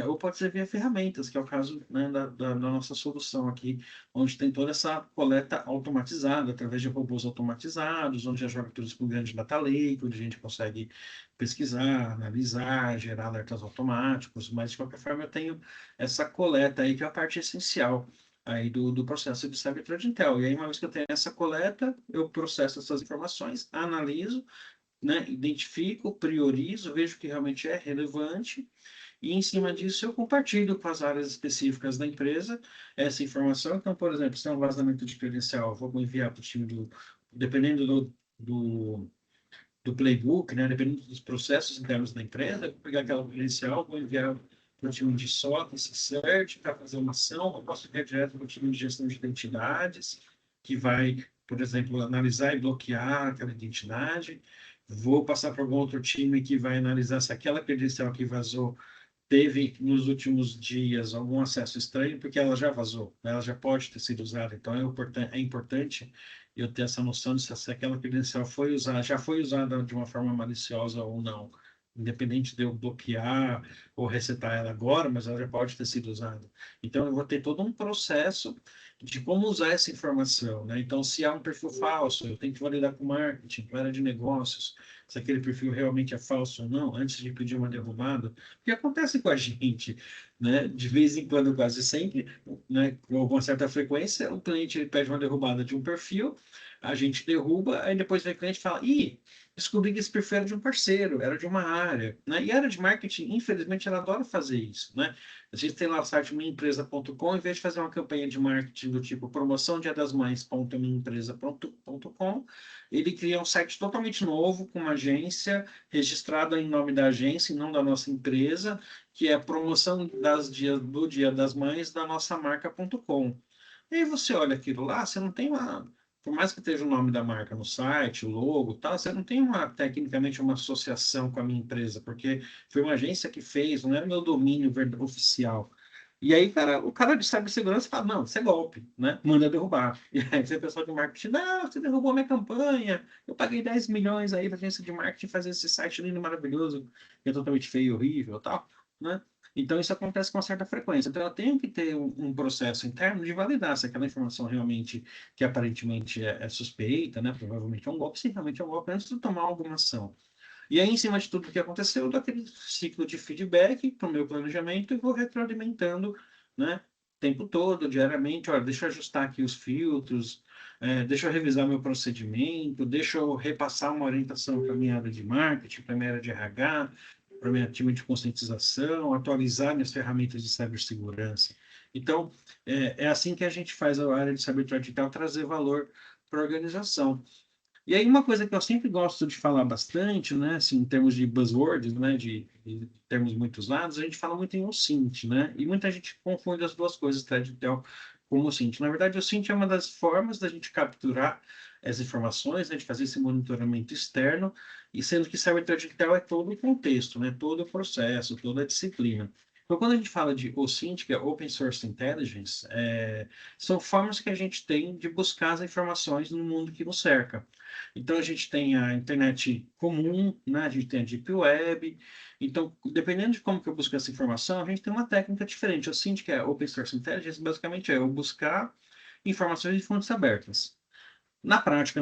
ou pode ser via ferramentas, que é o caso, né, da nossa solução aqui, onde tem toda essa coleta automatizada, através de robôs automatizados, onde já joga tudo isso para o grande data lake, onde a gente consegue pesquisar, analisar, gerar alertas automáticos, mas de qualquer forma eu tenho essa coleta aí, que é a parte essencial aí do processo de Cyber Threat Intel. E aí, uma vez que eu tenho essa coleta, eu processo essas informações, analiso, né, identifico, priorizo, vejo que realmente é relevante, e em cima disso eu compartilho com as áreas específicas da empresa essa informação. Então, por exemplo, se tem um vazamento de credencial, eu vou enviar para o time dependendo do playbook, né, dependendo dos processos internos da empresa, eu vou pegar aquela credencial, vou enviar para o time de SOC, CERT, para fazer uma ação, eu posso enviar direto para o time de gestão de identidades, que vai, por exemplo, analisar e bloquear aquela identidade. Vou passar para algum outro time que vai analisar se aquela credencial que vazou teve nos últimos dias algum acesso estranho, porque ela já vazou, né? Ela já pode ter sido usada. Então é importante eu ter essa noção de se aquela credencial foi usada, já foi usada de uma forma maliciosa ou não. Independente de eu bloquear ou resetar ela agora, mas ela já pode ter sido usada. Então eu vou ter todo um processo de como usar essa informação, né? Então, se há um perfil falso, eu tenho que validar com o marketing, com a área de negócios, se aquele perfil realmente é falso ou não, antes de pedir uma derrubada. O que acontece com a gente, né? De vez em quando, quase sempre, né? Com alguma certa frequência, o cliente ele pede uma derrubada de um perfil, a gente derruba, aí depois vem o cliente e fala, ih, descobri que esse perfil era de um parceiro, era de uma área, né? E a área de marketing, infelizmente, ela adora fazer isso, né? A gente tem lá o site minhaempresa.com, em vez de fazer uma campanha de marketing do tipo promoção Dia das Mães.minhaempresa.com, ele cria um site totalmente novo, com uma agência registrada em nome da agência e não da nossa empresa, que é promoção do Dia das Mães da nossa marca.com. E aí você olha aquilo lá, você não tem uma. Por mais que esteja o nome da marca no site, o logo, e tal, você não tem tecnicamente uma associação com a minha empresa, porque foi uma agência que fez, não era meu domínio oficial. E aí, cara, o cara de cibersegurança fala, não, isso é golpe, né? Manda derrubar. E aí você, pessoal de marketing, não, você derrubou minha campanha, eu paguei 10 milhões aí para agência de marketing fazer esse site lindo, maravilhoso, que é totalmente feio, horrível, tal, né? Então, isso acontece com uma certa frequência. Então, eu tenho que ter um processo interno de validar se aquela informação realmente, que aparentemente é suspeita, né? Provavelmente é um golpe, se realmente é um golpe, antes de tomar alguma ação. E aí, em cima de tudo que aconteceu, eu dou aquele ciclo de feedback para o meu planejamento e vou retroalimentando, né? O tempo todo, diariamente. Olha, deixa eu ajustar aqui os filtros, deixa eu revisar meu procedimento, deixa eu repassar uma orientação para a minha área de marketing, para a minha área de RH, para o meu time de conscientização, atualizar minhas ferramentas de cibersegurança. Então, é assim que a gente faz a área de cyberthreat digital trazer valor para a organização. E aí uma coisa que eu sempre gosto de falar bastante, né, assim, em termos de buzzwords, né, de termos muito usados, a gente fala muito em OSINT, né, e muita gente confunde as duas coisas, Threat Intel com o OSINT. Na verdade, o OSINT é uma das formas da gente capturar as informações, né, de fazer esse monitoramento externo, e sendo que Cyber Threat Intel é todo o contexto, né, todo o processo, toda a disciplina. Então, quando a gente fala de OSINT, que é Open Source Intelligence, são formas que a gente tem de buscar as informações no mundo que nos cerca. Então, a gente tem a internet comum, né? A gente tem a Deep Web. Então, dependendo de como que eu busco essa informação, a gente tem uma técnica diferente. O OSINT, que é Open Source Intelligence, basicamente é eu buscar informações de fontes abertas. Na prática,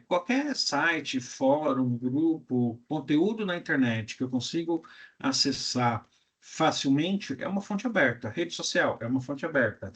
qualquer site, fórum, grupo, conteúdo na internet que eu consigo acessar facilmente é uma fonte aberta. Rede social é uma fonte aberta.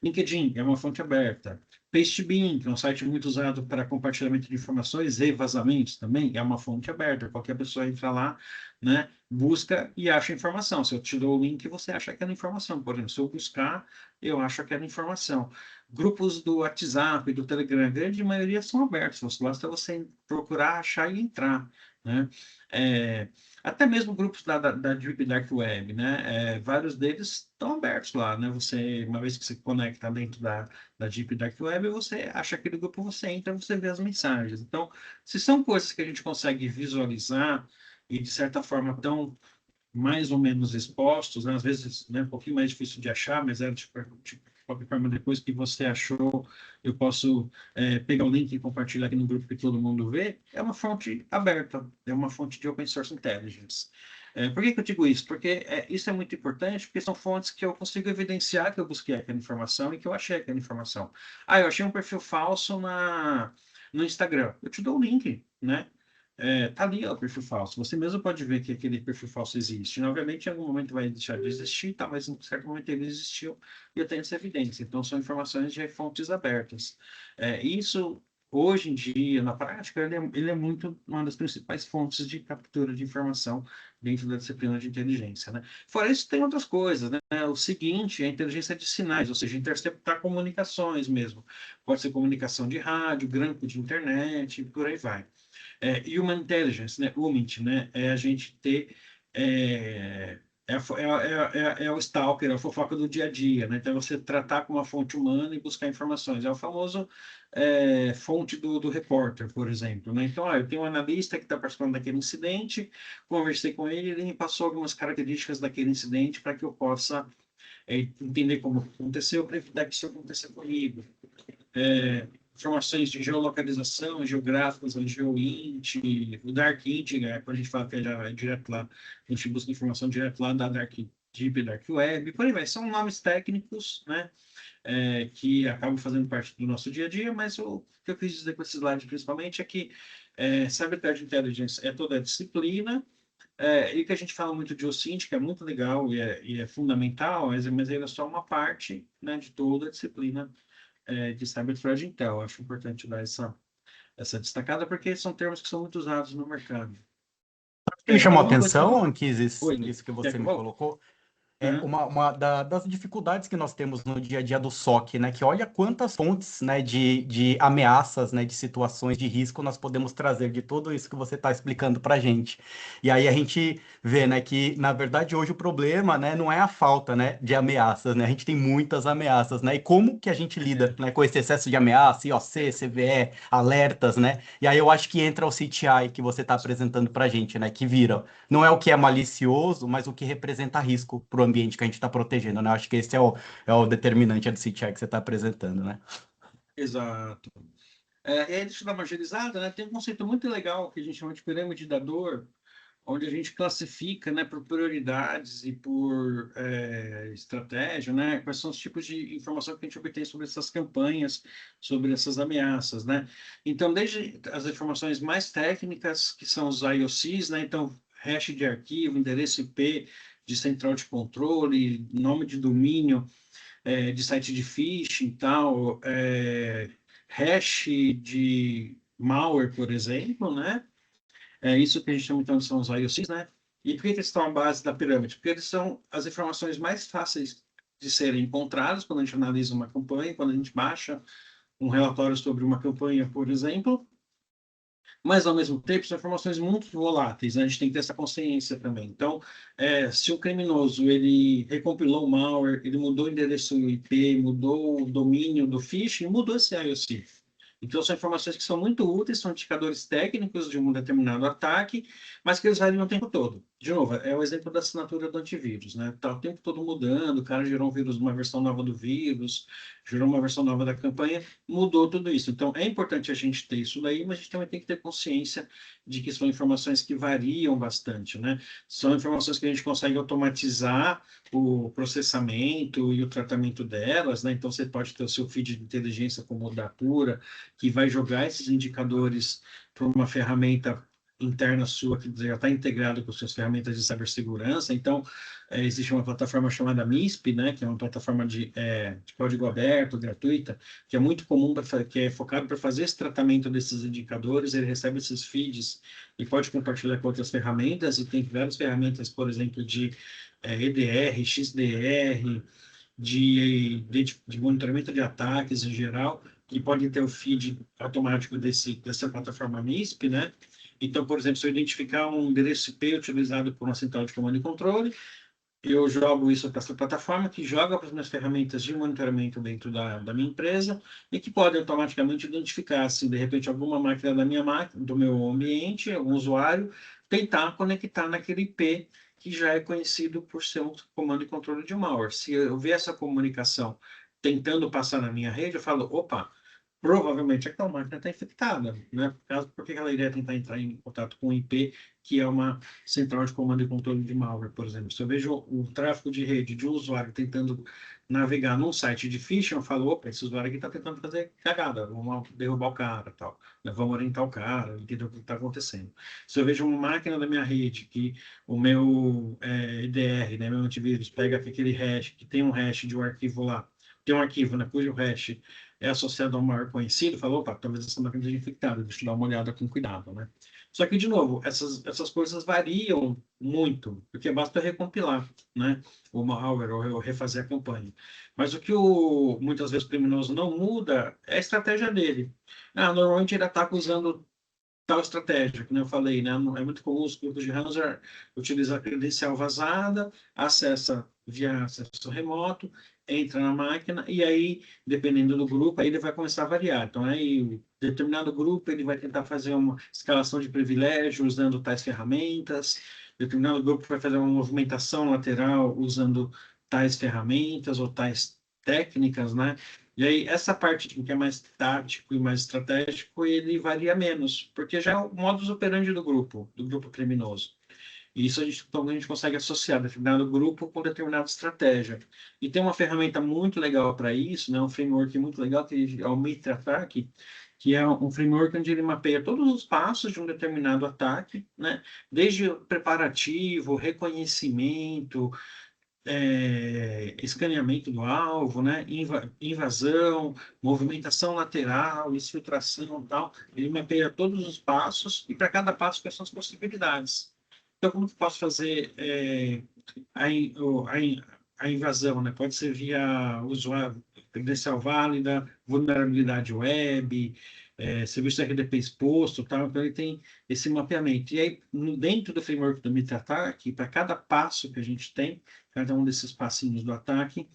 LinkedIn é uma fonte aberta. Pastebin, que é um site muito usado para compartilhamento de informações e vazamentos também, é uma fonte aberta. Qualquer pessoa entra lá, né, busca e acha informação. Se eu te dou o link, você acha aquela informação. Por exemplo, se eu buscar, eu acho aquela informação. Grupos do WhatsApp, do Telegram, a grande maioria são abertos, basta você procurar, achar e entrar, né? É, até mesmo grupos da Deep Dark Web, né? Vários deles estão abertos lá, né? Você, uma vez que você conecta dentro da Deep Dark Web, você acha aquele grupo, você entra, você vê as mensagens. Então, se são coisas que a gente consegue visualizar e, de certa forma, estão mais ou menos expostos, né? Às vezes, né, um pouquinho mais difícil de achar, mas de qualquer forma, depois que você achou, eu posso pegar o link e compartilhar aqui no grupo que todo mundo vê. É uma fonte aberta, é uma fonte de Open Source Intelligence. Por que que eu digo isso? Porque isso é muito importante, porque são fontes que eu consigo evidenciar que eu busquei aquela informação e que eu achei aquela informação. Ah, eu achei um perfil falso no Instagram. Eu te dou o link, né? Tá ali ó, o perfil falso. Você mesmo pode ver que aquele perfil falso existe. Obviamente, em algum momento vai deixar de existir, tá? Mas em certo momento ele existiu e eu tenho essa evidência. Então, são informações de fontes abertas. Isso, hoje em dia, na prática, ele é muito uma das principais fontes de captura de informação dentro da disciplina de inteligência, né? Fora isso, tem outras coisas, né? O seguinte, a inteligência de sinais, ou seja, interceptar comunicações mesmo. Pode ser comunicação de rádio, grampo de internet, por aí vai. Human Intelligence, né? HUMINT, né? É a gente ter o stalker, a fofoca do dia a dia, né? Então, você tratar com uma fonte humana e buscar informações. É o famoso fonte do repórter, por exemplo, né? Então, eu tenho um analista que está participando daquele incidente, conversei com ele, ele me passou algumas características daquele incidente para que eu possa entender como aconteceu, para evitar que isso aconteça comigo. Informações de geolocalização, geográficas, o GeoInt, o DarkInt, quando a gente fala que é direto lá, a gente busca informação direto lá da Deep Dark Web, por aí vai. São nomes técnicos, né, que acabam fazendo parte do nosso dia a dia, mas o que eu quis dizer com esse slide principalmente é que Cyber Threat Intelligence é toda a disciplina, e que a gente fala muito de OSINT, que é muito legal e é fundamental, mas ele é só uma parte, né, de toda a disciplina de Cyber Threat Intel. Acho importante dar essa destacada, porque são termos que são muito usados no mercado. Me chamou a Alguma coisa atenção, Kisis, Oi, nisso que quer você que eu me volte? colocou. Uhum. Uma das dificuldades que nós temos no dia a dia do SOC, né? Que olha quantas fontes, né, de ameaças, né, de situações de risco nós podemos trazer de tudo isso que você está explicando para a gente. E aí a gente vê, né, que na verdade hoje o problema, né, não é a falta, né, de ameaças, né? A gente tem muitas ameaças, né? E como que a gente lida, né, com esse excesso de ameaça, IOC, CVE, alertas, né? E aí eu acho que entra o CTI que você está apresentando para a gente, né? Que vira. Não é o que é malicioso, mas o que representa risco para o ambiente que a gente está protegendo, né? Acho que esse é o determinante do CTI que você está apresentando, né? Exato. E aí, deixa eu dar uma agilizada, né? Tem um conceito muito legal que a gente chama de pirâmide da dor, onde a gente classifica, né, por prioridades e por estratégia, né, quais são os tipos de informação que a gente obtém sobre essas campanhas, sobre essas ameaças, né? Então, desde as informações mais técnicas, que são os IOCs, né? Então, hash de arquivo, endereço IP de central de controle, nome de domínio, de site de phishing, tal, hash de malware, por exemplo, né? É isso que a gente chama então são os IOCs, né? E por que eles estão à base da pirâmide? Porque eles são as informações mais fáceis de serem encontradas quando a gente analisa uma campanha, quando a gente baixa um relatório sobre uma campanha, por exemplo, mas ao mesmo tempo são informações muito voláteis, né? A gente tem que ter essa consciência também. Então, se o criminoso ele recompilou o malware, ele mudou o endereço IP, mudou o domínio do phishing, mudou esse IOC. Então, são informações que são muito úteis, são indicadores técnicos de um determinado ataque, mas que eles variam o tempo todo. de novo, é o exemplo da assinatura do antivírus, né? Tá o tempo todo mudando, o cara gerou um vírus, uma versão nova do vírus, gerou uma versão nova da campanha, mudou tudo isso. Então, é importante a gente ter isso daí, mas a gente também tem que ter consciência de que são informações que variam bastante, né? São informações que a gente consegue automatizar o processamento e o tratamento delas, né? Então, você pode ter o seu feed de inteligência como o da Pura, que vai jogar esses indicadores para uma ferramenta interna sua que já está integrado com suas ferramentas de cibersegurança. Então, existe uma plataforma chamada MISP, né, que é uma plataforma de código aberto, gratuita, que é muito comum, que é focado para fazer esse tratamento desses indicadores. Ele recebe esses feeds e pode compartilhar com outras ferramentas, e tem várias ferramentas, por exemplo, de EDR, XDR, de monitoramento de ataques em geral, que pode ter o feed automático dessa plataforma MISP, né? Então, por exemplo, se eu identificar um endereço IP utilizado por uma central de comando e controle, eu jogo isso para essa plataforma, que joga para as minhas ferramentas de monitoramento dentro da minha empresa, e que pode automaticamente identificar se, de repente, alguma máquina da minha máquina, do meu ambiente, algum usuário, tentar conectar naquele IP que já é conhecido por ser um comando e controle de malware. Se eu ver essa comunicação tentando passar na minha rede, eu falo, opa, provavelmente aquela máquina está infectada, né? Por que ela iria tentar entrar em contato com o IP, que é uma central de comando e controle de malware, por exemplo? Se eu vejo o tráfego de rede de um usuário tentando navegar num site de phishing, eu falo, opa, esse usuário aqui está tentando fazer cagada, vamos derrubar o cara, tal, né? Vamos orientar o cara, entender o que está acontecendo. Se eu vejo uma máquina da minha rede que o meu EDR, né, meu antivírus, pega aquele hash, que tem um hash de um arquivo lá, tem um arquivo, né, cujo hash é associado a um maior conhecido, falou, opa, talvez essa máquina esteja infectada, deixa eu dar uma olhada com cuidado, né? Só que, de novo, essas coisas variam muito, porque basta eu recompilar, né, o malware ou eu refazer a campanha. Mas o que muitas vezes o criminoso não muda é a estratégia dele. Normalmente ele ataca usando tal estratégia, como eu falei, né? É muito comum os grupos de ransomware utilizar credencial vazada, acessa via acesso remoto, entra na máquina e aí, dependendo do grupo, aí ele vai começar a variar. Então, aí, determinado grupo, ele vai tentar fazer uma escalação de privilégio usando tais ferramentas, determinado grupo vai fazer uma movimentação lateral usando tais ferramentas ou tais técnicas, né? E aí, essa parte que é mais tático e mais estratégico, ele varia menos, porque já é o modus operandi do grupo criminoso. E isso então, a gente consegue associar determinado grupo com determinada estratégia. E tem uma ferramenta muito legal para isso, né? Um framework muito legal, que é o Mitre Attack, que é um framework onde ele mapeia todos os passos de um determinado ataque, né? Desde o preparativo, reconhecimento, escaneamento do alvo, né? Invasão, movimentação lateral, exfiltração e tal. Ele mapeia todos os passos e para cada passo quais são as possibilidades. Então, como que eu posso fazer a, in- o- a, in- a invasão, né? Pode ser via usuário, credencial válida, vulnerabilidade web, serviço RDP exposto, tal. Então, ele tem esse mapeamento. E aí, dentro do framework do MITRE-ATT&CK, para cada passo que a gente tem, cada um desses passinhos do ataque,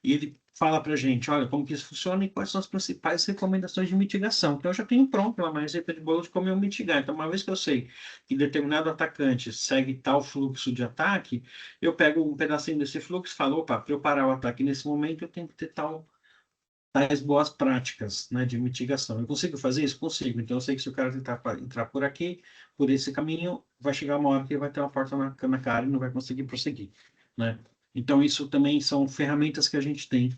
e ele fala para a gente, olha, como que isso funciona e quais são as principais recomendações de mitigação. Então, eu já tenho pronto lá uma receita de bolo de como eu mitigar. Então, uma vez que eu sei que determinado atacante segue tal fluxo de ataque, eu pego um pedacinho desse fluxo e falo, opa, para eu parar o ataque nesse momento, eu tenho que ter tais boas práticas, né, de mitigação. Eu consigo fazer isso? Consigo. Então, eu sei que se o cara tentar entrar por aqui, por esse caminho, vai chegar uma hora que ele vai ter uma porta na cara e não vai conseguir prosseguir, né? Então, isso também são ferramentas que a gente tem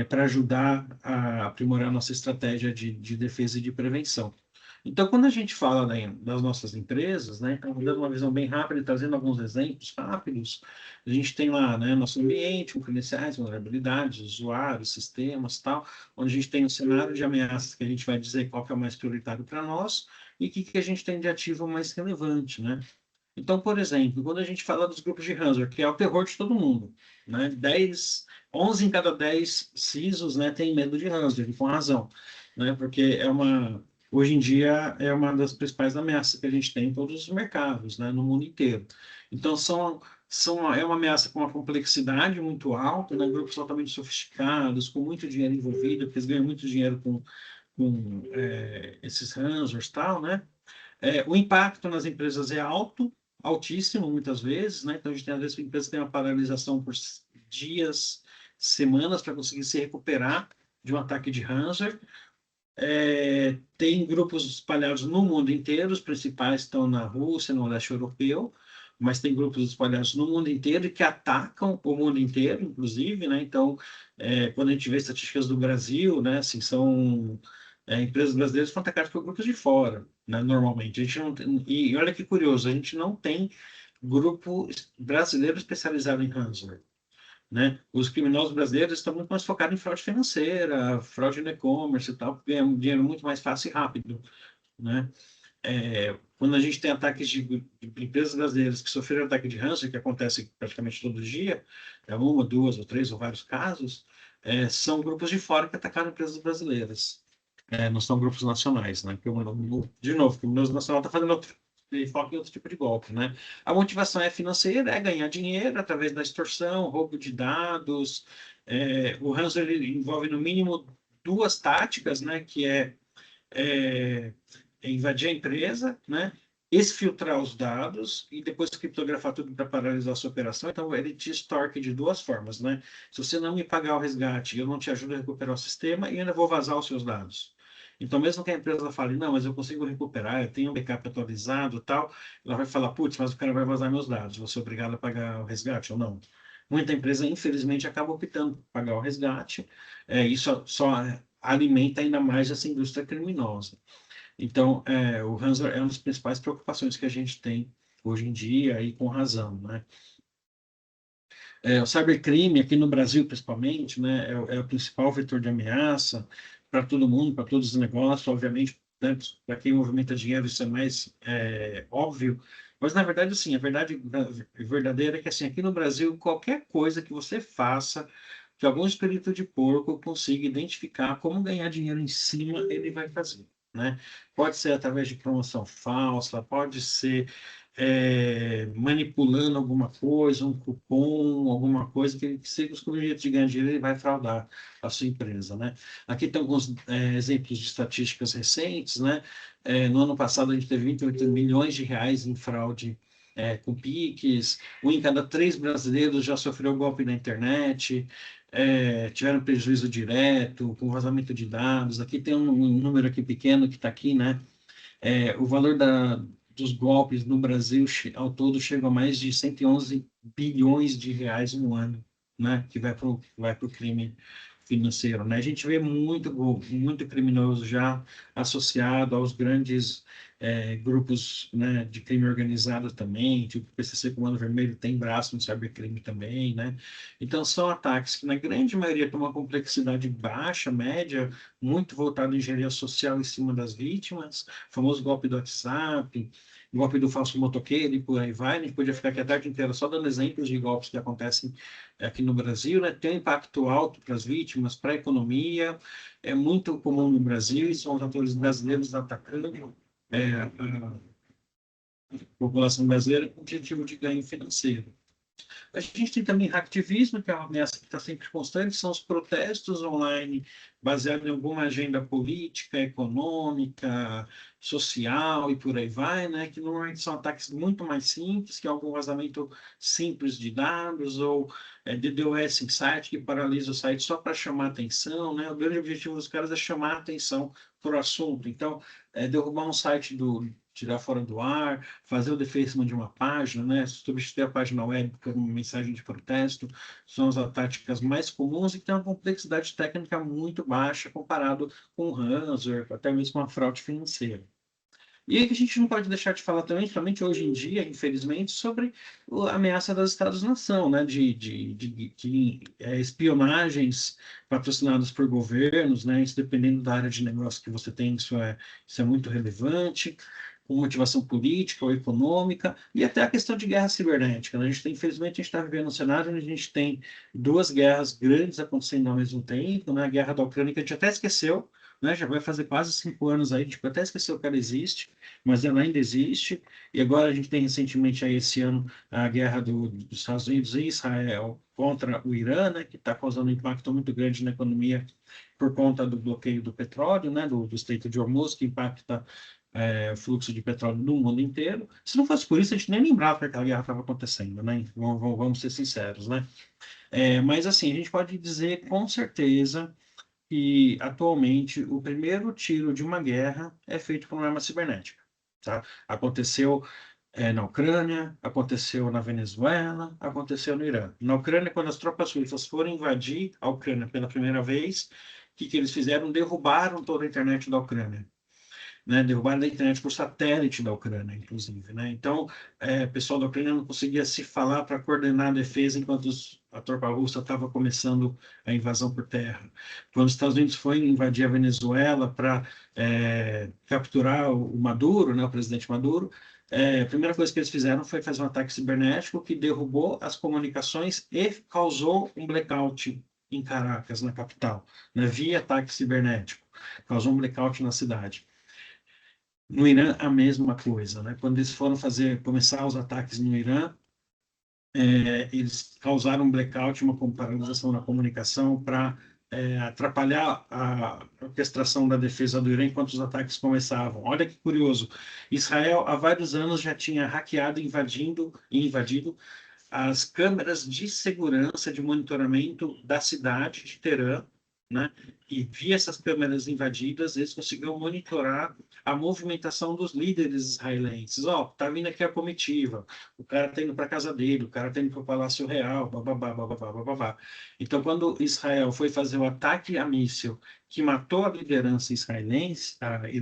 para ajudar a aprimorar a nossa estratégia de defesa e de prevenção. Então, quando a gente fala, né, das nossas empresas, né, então, dando uma visão bem rápida e trazendo alguns exemplos rápidos, a gente tem lá, né, nosso ambiente, com credenciais, vulnerabilidades, usuários, sistemas, tal, onde a gente tem um cenário de ameaças que a gente vai dizer qual que é o mais prioritário para nós e o que a gente tem de ativo mais relevante, né? Então, por exemplo, quando a gente fala dos grupos de ransomware, que é o terror de todo mundo, né? 11 em cada 10 CISOs, né, tem medo de ransomware, e com razão, né? Porque hoje em dia, é uma das principais ameaças que a gente tem em todos os mercados, né, no mundo inteiro. Então, é uma ameaça com uma complexidade muito alta, né? Grupos altamente sofisticados, com muito dinheiro envolvido, porque eles ganham muito dinheiro com esses ransomwares e tal, né? O impacto nas empresas é alto, altíssimo, muitas vezes, né? Então, a gente tem, às vezes, empresas que têm uma paralisação por dias, semanas, para conseguir se recuperar de um ataque de ransomware. Tem grupos espalhados no mundo inteiro, os principais estão na Rússia, no leste europeu, mas tem grupos espalhados no mundo inteiro e que atacam o mundo inteiro, inclusive, né? Então, quando a gente vê estatísticas do Brasil, né, assim, são empresas brasileiras que são atacadas por grupos de fora, né, normalmente. A gente não tem, e olha que curioso, a gente não tem grupo brasileiro especializado em ransomware, né? Os criminosos brasileiros estão muito mais focados em fraude financeira, fraude no e-commerce e tal, porque ganham dinheiro muito mais fácil e rápido, né? Quando a gente tem ataques de empresas brasileiras que sofreram ataque de ransomware, que acontece praticamente todo dia, uma, duas ou três ou vários casos, são grupos de fora que atacaram empresas brasileiras. Não são grupos nacionais, né? Porque, de novo, o criminoso nacional está fazendo foca em outro tipo de golpe, né? A motivação é financeira, é ganhar dinheiro através da extorsão, roubo de dados. O ransomware ele envolve no mínimo duas táticas, né? Que é invadir a empresa, né? Exfiltrar os dados e depois criptografar tudo para paralisar a sua operação. Então, ele te extorque de duas formas, né? Se você não me pagar o resgate, eu não te ajudo a recuperar o sistema e ainda vou vazar os seus dados. Então, mesmo que a empresa fale, não, mas eu consigo recuperar, eu tenho um backup atualizado e tal, ela vai falar, putz, mas o cara vai vazar meus dados, vou ser obrigado a pagar o resgate ou não? Muita empresa, infelizmente, acaba optando por pagar o resgate, isso só alimenta ainda mais essa indústria criminosa. Então, o ransomware é uma das principais preocupações que a gente tem hoje em dia, e com razão, né? O cybercrime, aqui no Brasil principalmente, né, é o principal vetor de ameaça para todo mundo, para todos os negócios, obviamente, para quem movimenta dinheiro isso é mais óbvio, mas na verdade, assim, a verdade verdadeira é que, assim, aqui no Brasil, qualquer coisa que você faça, que algum espírito de porco consiga identificar como ganhar dinheiro em cima, ele vai fazer, né? Pode ser através de promoção falsa, pode ser manipulando alguma coisa, um cupom, alguma coisa que seja com o jeito de ganhar dinheiro, ele vai fraudar a sua empresa, né? Aqui tem alguns exemplos de estatísticas recentes, né? No ano passado a gente teve 28 milhões de reais em fraude com Pix, um em cada três brasileiros já sofreu golpe na internet, tiveram prejuízo direto, com vazamento de dados. Aqui tem um número aqui pequeno que está aqui, né? O valor dos golpes no Brasil ao todo chega a mais de 111 bilhões de reais no ano, né? Que vai pro crime financeiro, né? A gente vê muito criminoso já associado aos grandes grupos, né, de crime organizado também, tipo o PCC Comando Vermelho tem braço no cybercrime também, né? Então são ataques que na grande maioria têm uma complexidade baixa, média, muito voltado em engenharia social em cima das vítimas, famoso golpe do WhatsApp, golpe do falso motoqueiro e por aí vai. A gente podia ficar aqui a tarde inteira só dando exemplos de golpes que acontecem aqui no Brasil, né? Tem um impacto alto para as vítimas, para a economia, é muito comum no Brasil, e são os atores brasileiros atacando a população brasileira com o objetivo de ganho financeiro. A gente tem também hacktivismo, que é uma ameaça que está sempre constante, são os protestos online baseados em alguma agenda política, econômica, social e por aí vai, né? Que normalmente são ataques muito mais simples, que é algum vazamento simples de dados ou DDoS em site que paralisa o site só para chamar atenção, né? O grande objetivo dos caras é chamar a atenção para o assunto. Então, derrubar um site tirar fora do ar, fazer o defacement de uma página, né? Substituir a página web por uma mensagem de protesto, são as táticas mais comuns e que têm uma complexidade técnica muito baixa comparado com o ransomware, até mesmo com a fraude financeira. E aí que a gente não pode deixar de falar também, principalmente hoje em dia, infelizmente, sobre a ameaça das Estados-nação, né? de espionagens patrocinadas por governos, né? Isso dependendo da área de negócio que você tem, isso é muito relevante, com motivação política ou econômica, e até a questão de guerra cibernética, né? A gente tem, infelizmente, a gente está vivendo um cenário onde a gente tem duas guerras grandes acontecendo ao mesmo tempo, né? A guerra da Ucrânia, que a gente até esqueceu, né? Já vai fazer quase 5 anos aí, tipo, até esqueceu que ela existe, mas ela ainda existe. E agora a gente tem recentemente aí esse ano a guerra dos Estados Unidos e Israel contra o Irã, né? Que está causando um impacto muito grande na economia por conta do bloqueio do petróleo, né? Do Estreito de Hormuz, que impacta o fluxo de petróleo no mundo inteiro. Se não fosse por isso, a gente nem lembrava que aquela guerra estava acontecendo, né? Vamos ser sinceros, né? Mas assim, a gente pode dizer com certeza que atualmente o primeiro tiro de uma guerra é feito por uma arma cibernética, tá? Aconteceu na Ucrânia, aconteceu na Venezuela, aconteceu no Irã. Na Ucrânia, quando as tropas russas foram invadir a Ucrânia pela primeira vez, o que eles fizeram? Derrubaram toda a internet da Ucrânia, né? Derrubaram a internet por satélite da Ucrânia, inclusive, né? Então, o pessoal da Ucrânia não conseguia se falar para coordenar a defesa enquanto a tropa russa estava começando a invasão por terra. Quando os Estados Unidos foi invadir a Venezuela para capturar o Maduro, né, o presidente Maduro, a primeira coisa que eles fizeram foi fazer um ataque cibernético que derrubou as comunicações e causou um blackout em Caracas, na capital, né, via ataque cibernético. Causou um blackout na cidade. No Irã, a mesma coisa, né? Quando eles foram começar os ataques no Irã, eles causaram um blackout, uma paralisação na comunicação para atrapalhar a orquestração da defesa do Irã enquanto os ataques começavam. Olha que curioso. Israel, há vários anos, já tinha hackeado, invadido as câmeras de segurança de monitoramento da cidade de Teherã, né? E via essas câmeras invadidas, eles conseguiram monitorar a movimentação dos líderes israelenses. Tá vindo aqui a comitiva, o cara tá indo para casa dele, o cara tá indo para o Palácio Real, bababá, bababá, bababá. Então, quando Israel foi fazer o ataque a míssil que matou a liderança israelense,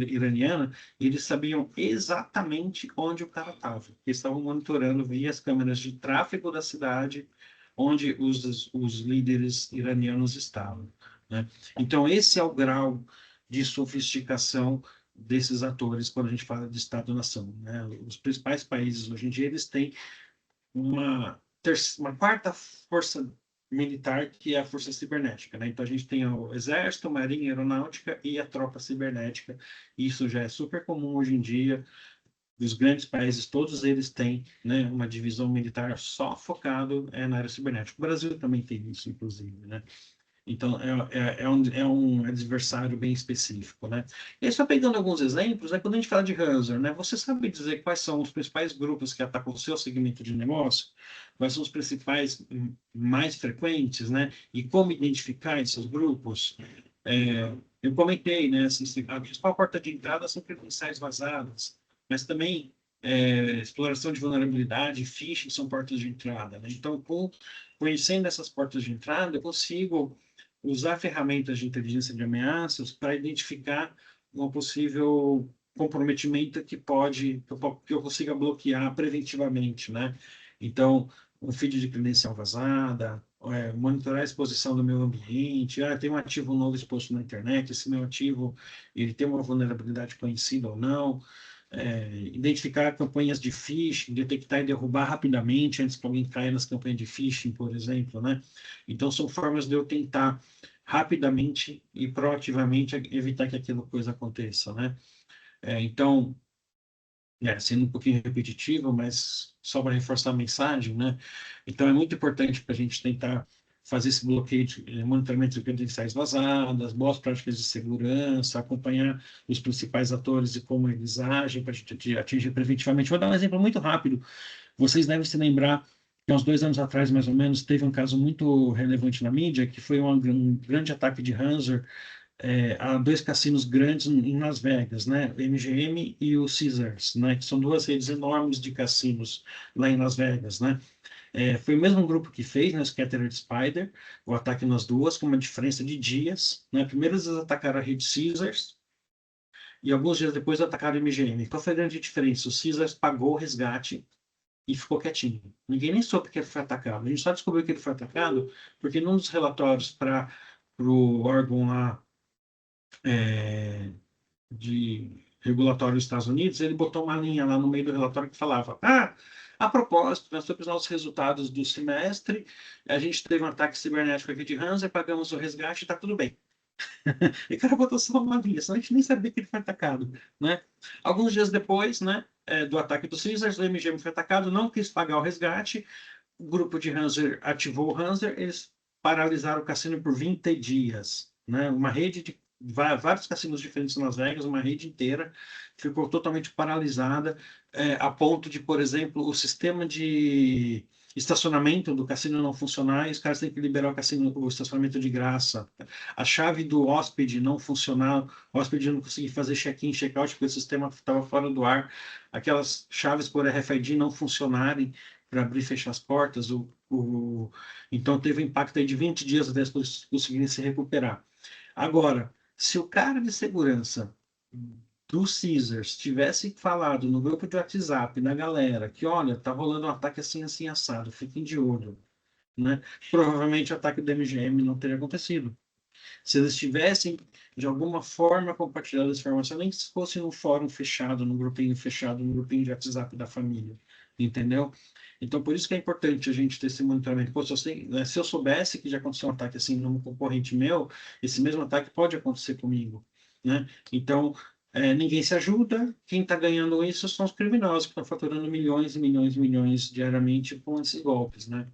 iraniana, eles sabiam exatamente onde o cara estava. Eles estavam monitorando via as câmeras de tráfego da cidade, onde os líderes iranianos estavam, né? Então, esse é o grau de sofisticação desses atores quando a gente fala de Estado-nação, né? Os principais países hoje em dia eles têm uma quarta força militar que é a força cibernética, né? Então a gente tem o exército, marinha, aeronáutica e a tropa cibernética. Isso já é super comum hoje em dia. Os grandes países, todos eles têm, né, uma divisão militar só focado na área cibernética. O Brasil também tem isso, inclusive, né? Então, é um adversário bem específico, né? E aí, só pegando alguns exemplos, quando a gente fala de Hanser, né? Você sabe dizer quais são os principais grupos que atacam o seu segmento de negócio? Quais são os principais mais frequentes, né? E como identificar esses grupos? Eu comentei, né? Assim, a principal porta de entrada são credenciais vazadas, mas também exploração de vulnerabilidade, phishing são portas de entrada, né? Então, conhecendo essas portas de entrada, eu consigo usar ferramentas de inteligência de ameaças para identificar um possível comprometimento que eu consiga bloquear preventivamente, né? Então, um feed de credencial vazada, monitorar a exposição do meu ambiente, tem um ativo novo exposto na internet, esse meu ativo ele tem uma vulnerabilidade conhecida ou não, identificar campanhas de phishing, detectar e derrubar rapidamente antes que alguém caia nas campanhas de phishing, por exemplo, né? Então, são formas de eu tentar rapidamente e proativamente evitar que aquela coisa aconteça, né? Então, sendo um pouquinho repetitivo, mas só para reforçar a mensagem, né? Então, é muito importante para a gente tentar fazer esse bloqueio de monitoramento de credenciais vazadas, boas práticas de segurança, acompanhar os principais atores e como eles agem para a gente atingir preventivamente. Vou dar um exemplo muito rápido. Vocês devem se lembrar que há uns 2 anos atrás, mais ou menos, teve um caso muito relevante na mídia, que foi um grande ataque de Hanser a 2 cassinos grandes em Las Vegas, né? O MGM e o Caesars, né? Que são 2 redes enormes de cassinos lá em Las Vegas, né? Foi o mesmo grupo que fez, né, o Scattered Spider, o ataque nas duas, com uma diferença de dias, né? Primeiro eles atacaram a rede Caesars e alguns dias depois atacaram o MGM. Qual foi a grande diferença? O Caesars pagou o resgate e ficou quietinho. Ninguém nem soube que ele foi atacado. A gente só descobriu que ele foi atacado porque num dos relatórios para o órgão lá de regulatório dos Estados Unidos, ele botou uma linha lá no meio do relatório que falava: a propósito, nós sobre os nossos resultados do semestre, a gente teve um ataque cibernético aqui de Hanser, pagamos o resgate e está tudo bem. E o cara botou só uma linha, senão a gente nem sabia que ele foi atacado, né? Alguns dias depois, né, do ataque do Caesars, o MGM foi atacado, não quis pagar o resgate, o grupo de Hanser ativou o Hanser, eles paralisaram o cassino por 20 dias, né? Uma rede de vários cassinos diferentes em Las Vegas, uma rede inteira, ficou totalmente paralisada, a ponto de, por exemplo, o sistema de estacionamento do cassino não funcionar e os caras têm que liberar o estacionamento de graça. A chave do hóspede não funcionar, o hóspede não conseguir fazer check-in, check-out, porque o sistema estava fora do ar. Aquelas chaves por RFID não funcionarem para abrir e fechar as portas. Então, teve um impacto aí de 20 dias até eles conseguirem se recuperar. Agora, se o cara de segurança do Caesars tivesse falado no grupo de WhatsApp, na galera, que olha, tá rolando um ataque assim, assim, assado, fiquem de olho, né? Provavelmente o ataque do MGM não teria acontecido. Se eles tivessem, de alguma forma, compartilhado essa informação, nem se fosse num fórum fechado, num grupinho fechado, num grupinho de WhatsApp da família, entendeu? Então, por isso que é importante a gente ter esse monitoramento. Pô, se eu soubesse que já aconteceu um ataque assim num concorrente meu, esse mesmo ataque pode acontecer comigo, né? Então, ninguém se ajuda. Quem está ganhando isso são os criminosos que estão faturando milhões e milhões e milhões diariamente com esses golpes, né?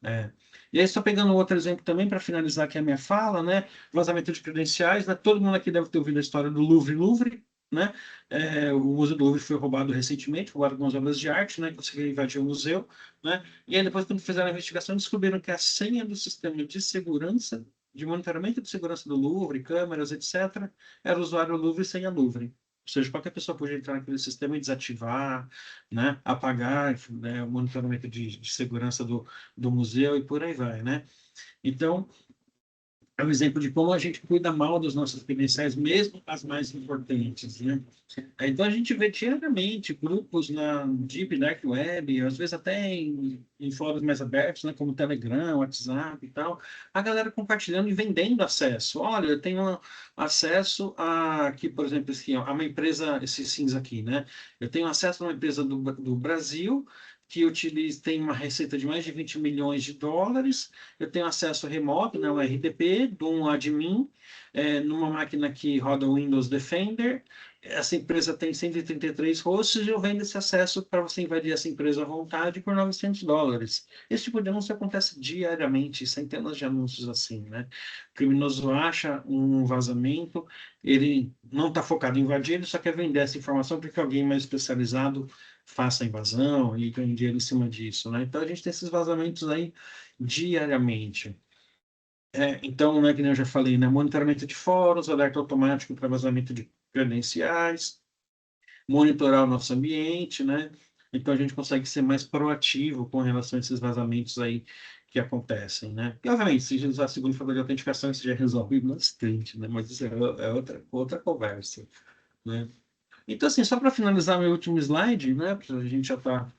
É. E aí, só pegando outro exemplo também, para finalizar aqui a minha fala, né? Vazamento de credenciais, né? Todo mundo aqui deve ter ouvido a história do Louvre, né? O Museu do Louvre foi roubado recentemente, roubaram algumas obras de arte, né? Conseguiram invadir o museu, né? E aí, depois, quando fizeram a investigação, descobriram que a senha do sistema de segurança, de monitoramento de segurança do Louvre, câmeras, etc., era o usuário Louvre sem a Louvre. Ou seja, qualquer pessoa podia entrar naquele sistema e desativar, né? Apagar, né? O monitoramento de segurança do museu e por aí vai, né? Então, é um exemplo de como a gente cuida mal das nossas credenciais, mesmo as mais importantes, né? Então, a gente vê diariamente grupos na Deep Dark Web, às vezes até em fóruns mais abertos, né, como Telegram, WhatsApp e tal, a galera compartilhando e vendendo acesso. Olha, eu tenho acesso a, aqui, por exemplo, a uma empresa, esse cinza aqui, né? Eu tenho acesso a uma empresa do Brasil que tem uma receita de mais de 20 milhões de dólares, eu tenho acesso remoto, né, um RDP, de um admin, numa máquina que roda o Windows Defender. Essa empresa tem 133 hosts e eu vendo esse acesso para você invadir essa empresa à vontade por $900. Esse tipo de anúncio acontece diariamente, centenas de anúncios assim, né? O criminoso acha um vazamento, ele não está focado em invadir, ele só quer vender essa informação para que alguém mais especializado faça a invasão e ganhe dinheiro em cima disso, né? Então a gente tem esses vazamentos aí diariamente. Então, né, que nem eu já falei, né, monitoramento de fóruns, alerta automático para vazamento de credenciais, monitorar o nosso ambiente, né? Então a gente consegue ser mais proativo com relação a esses vazamentos aí que acontecem, né? E obviamente, se a gente usar a segunda fator de autenticação, isso já resolve bastante, né? Mas isso é outra conversa, né? Então, assim, só para finalizar meu último slide, né? Porque a gente já está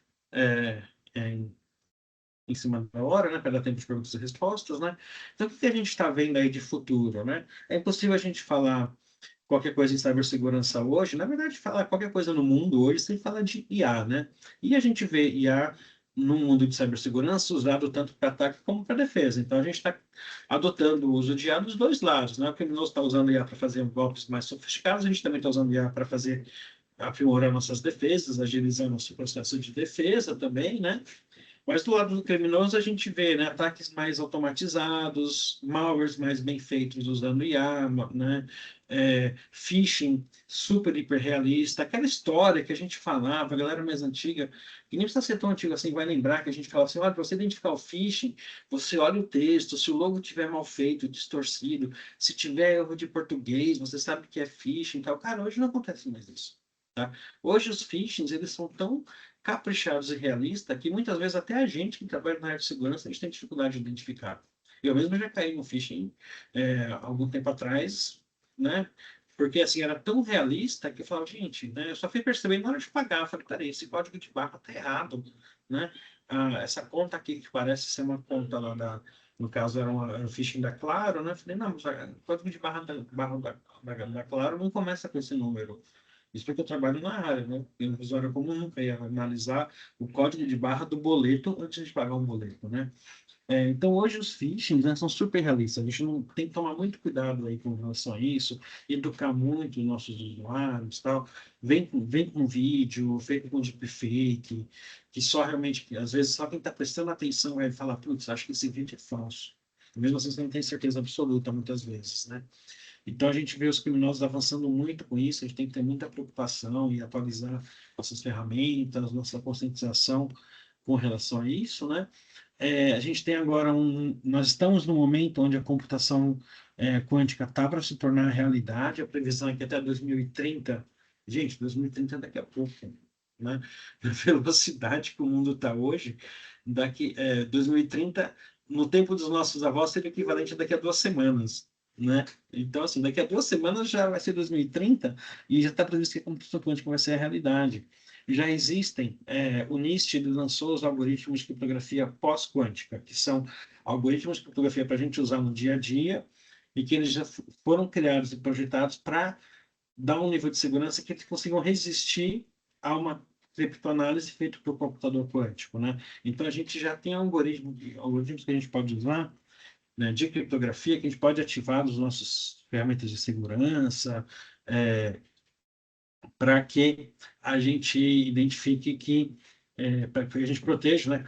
em cima da hora, né, para dar tempo de perguntas e respostas, né? Então, o que a gente está vendo aí de futuro, né? É impossível a gente falar qualquer coisa em cibersegurança hoje, na verdade, falar qualquer coisa no mundo hoje sem falar de IA, né? E a gente vê IA no mundo de cibersegurança usado tanto para ataque como para defesa. Então, a gente está adotando o uso de IA dos dois lados, né? O criminoso está usando IA para fazer golpes mais sofisticados, a gente também está usando IA para fazer aprimorar nossas defesas, agilizar nosso processo de defesa também, né? Mas do lado do criminoso a gente vê, né, ataques mais automatizados, malwares mais bem feitos usando IA, né, phishing super hiper realista, aquela história que a gente falava, a galera mais antiga, que nem precisa ser tão antiga assim, vai lembrar que a gente falava assim, olha, para você identificar o phishing, você olha o texto, se o logo tiver mal feito, distorcido, se tiver erro de português, você sabe que é phishing e tal. Cara, hoje não acontece mais isso. Tá? Hoje os phishings, eles são tão caprichados e realistas que muitas vezes até a gente que trabalha na área de segurança a gente tem dificuldade de identificar. Eu mesmo já caí no phishing algum tempo atrás, né? Porque assim era tão realista que eu falava, gente, né? Eu só fui perceber na hora de pagar, eu falei, peraí, esse código de barra tá errado, né? Essa conta aqui que parece ser uma conta lá no caso era um phishing da Claro, né? Eu falei, não, mas o código de barra da Claro não começa com esse número. Isso porque eu trabalho na área, né? Eu no usuário comum nunca ia analisar o código de barra do boleto antes de pagar um boleto, né? Então, hoje os phishings, né, são super realistas. A gente não tem que tomar muito cuidado aí com relação a isso, educar muito os nossos usuários, tal. Vem com vídeo, feito com deepfake, que só realmente, às vezes, só quem está prestando atenção vai falar, putz, acho que esse vídeo é falso. Mesmo assim, você não tem certeza absoluta, muitas vezes, né? Então a gente vê os criminosos avançando muito com isso, a gente tem que ter muita preocupação e atualizar nossas ferramentas, nossa conscientização com relação a isso, né? A gente tem agora nós estamos num momento onde a computação quântica está para se tornar realidade, a previsão é que até 2030, gente, 2030 é daqui a pouco, né? A velocidade que o mundo está hoje, 2030, no tempo dos nossos avós, seria equivalente a daqui a 2 semanas, né? Então, assim, daqui a 2 semanas já vai ser 2030 e já está previsto que a computação quântica vai ser a realidade. Já existem, o NIST ele lançou os algoritmos de criptografia pós-quântica, que são algoritmos de criptografia para a gente usar no dia a dia e que eles já foram criados e projetados para dar um nível de segurança que eles consigam resistir a uma criptoanálise feita por computador quântico, né? Então a gente já tem algoritmos que a gente pode usar, né, de criptografia que a gente pode ativar nos nossos ferramentas de segurança, para que a gente identifique para que a gente proteja, né,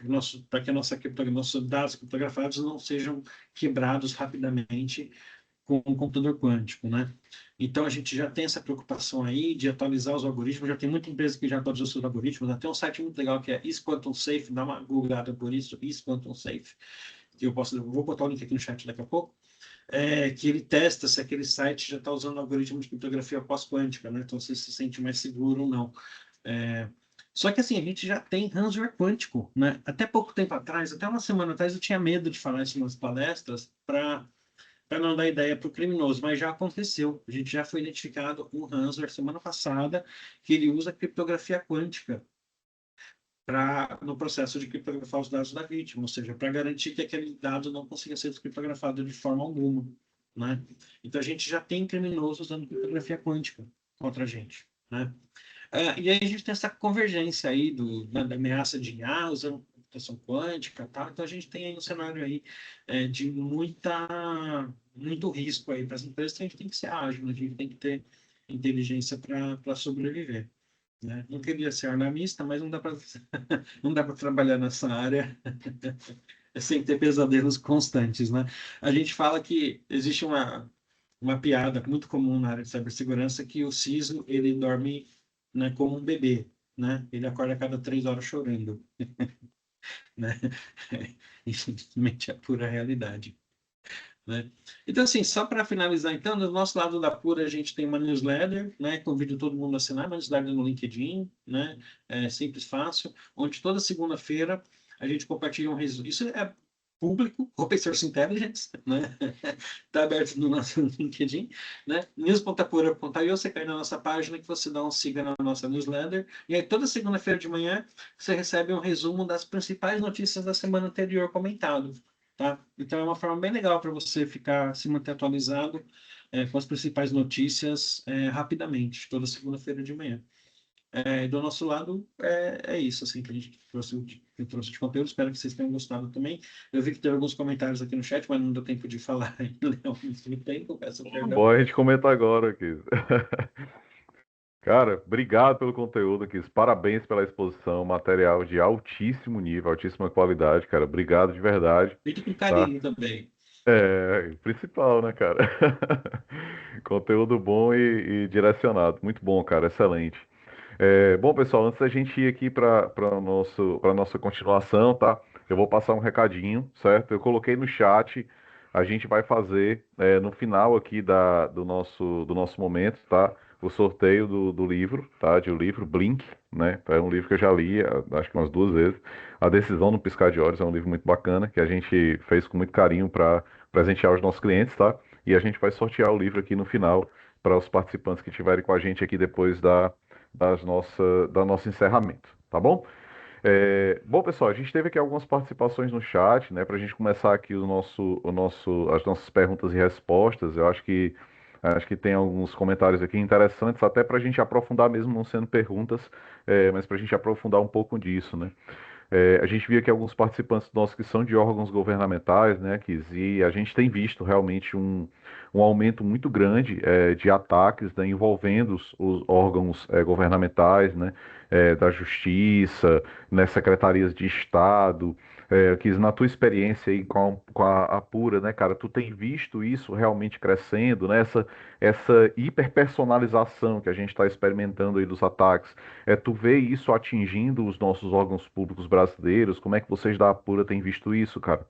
para que nossos dados criptografados não sejam quebrados rapidamente com o computador quântico, né? Então a gente já tem essa preocupação aí de atualizar os algoritmos, já tem muita empresa que já atualizou seus algoritmos, até um site muito legal que é isQuantumSafe, dá uma googlada por isso, isQuantumSafe, que vou botar o link aqui no chat daqui a pouco, que ele testa se aquele site já está usando algoritmo de criptografia pós-quântica, né? Então você se sente mais seguro ou não. Só que assim, a gente já tem ransomware quântico, né? Até pouco tempo atrás, até uma semana atrás, eu tinha medo de falar isso nas palestras para não dar ideia para o criminoso, mas já aconteceu. A gente já foi identificado um ransomware semana passada que ele usa criptografia quântica no processo de criptografar os dados da vítima, ou seja, para garantir que aquele dado não consiga ser descriptografado de forma alguma, né? Então a gente já tem criminosos usando criptografia quântica contra a gente, né? E aí a gente tem essa convergência aí da ameaça de IA usando computação quântica, tá? Então a gente tem aí um cenário aí de muito risco aí para as empresas. Então a gente tem que ser ágil, a gente tem que ter inteligência para sobreviver, né? Não queria ser alarmista, mas não dá para não dá para trabalhar nessa área sem ter pesadelos constantes, né? A gente fala que existe uma piada muito comum na área de cibersegurança que o CISO ele dorme, né, como um bebê, né? Ele acorda a cada 3 horas chorando, né? Infelizmente é a pura realidade, né? Então, assim, só para finalizar, então, do nosso lado da Pura, a gente tem uma newsletter, né? Convido todo mundo a assinar uma newsletter no LinkedIn, né? É simples, fácil, onde toda segunda-feira a gente compartilha um resumo. Isso é público, Open Source Intelligence, né? Está aberto no nosso LinkedIn, né? news.pura.io, você cai na nossa página que você dá um siga na nossa newsletter, e aí toda segunda-feira de manhã você recebe um resumo das principais notícias da semana anterior comentado. Tá? Então é uma forma bem legal para você se manter atualizado com as principais notícias rapidamente, toda segunda-feira de manhã. Do nosso lado é isso assim que a gente trouxe de conteúdo. Espero que vocês tenham gostado também. Eu vi que tem alguns comentários aqui no chat, mas não deu tempo de falar ainda ao mesmo tempo. Peço perdão. Bom, a gente comenta agora aqui. Cara, obrigado pelo conteúdo aqui. Parabéns pela exposição, material de altíssimo nível, altíssima qualidade, cara. Obrigado de verdade, Feito com tá? carinho também. Principal, né, cara? Conteúdo bom e direcionado. Muito bom, cara. Excelente. Bom, pessoal, antes da gente ir aqui para nossa continuação, tá? Eu vou passar um recadinho, certo? Eu coloquei no chat. A gente vai fazer no final aqui do nosso momento, tá? O sorteio do livro, tá? De um livro Blink, né? É um livro que eu já li, acho que umas 2 vezes. A Decisão no Piscar de Olhos é um livro muito bacana que a gente fez com muito carinho para presentear os nossos clientes, tá? E a gente vai sortear o livro aqui no final para os participantes que estiverem com a gente aqui depois da nosso encerramento, tá bom? Bom, pessoal, a gente teve aqui algumas participações no chat, né, para a gente começar aqui as nossas perguntas e respostas. Eu acho que tem alguns comentários aqui interessantes, até para a gente aprofundar mesmo, não sendo perguntas, mas para a gente aprofundar um pouco disso, né? A gente viu aqui alguns participantes nossos que são de órgãos governamentais, né, e a gente tem visto realmente um aumento muito grande de ataques, né, envolvendo os órgãos governamentais, né, da Justiça, né, secretarias de Estado, Quis, na tua experiência aí com a Pura, né, cara, tu tem visto isso realmente crescendo, né? Essa hiperpersonalização que a gente está experimentando aí dos ataques. Tu vê isso atingindo os nossos órgãos públicos brasileiros? Como é que vocês da Apura têm visto isso, cara?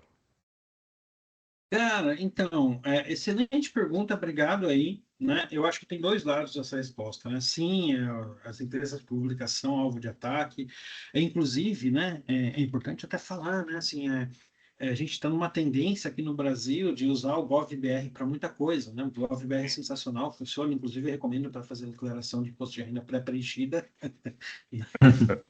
Cara, então, excelente pergunta, obrigado aí, né? Eu acho que tem dois lados dessa resposta, né? Sim, as empresas públicas são alvo de ataque, inclusive, né? É importante até falar, né? Assim, a gente está numa tendência aqui no Brasil de usar o GovBR para muita coisa, né? O GovBR é sensacional, funciona, inclusive eu recomendo para fazer declaração de imposto de renda pré-preenchida.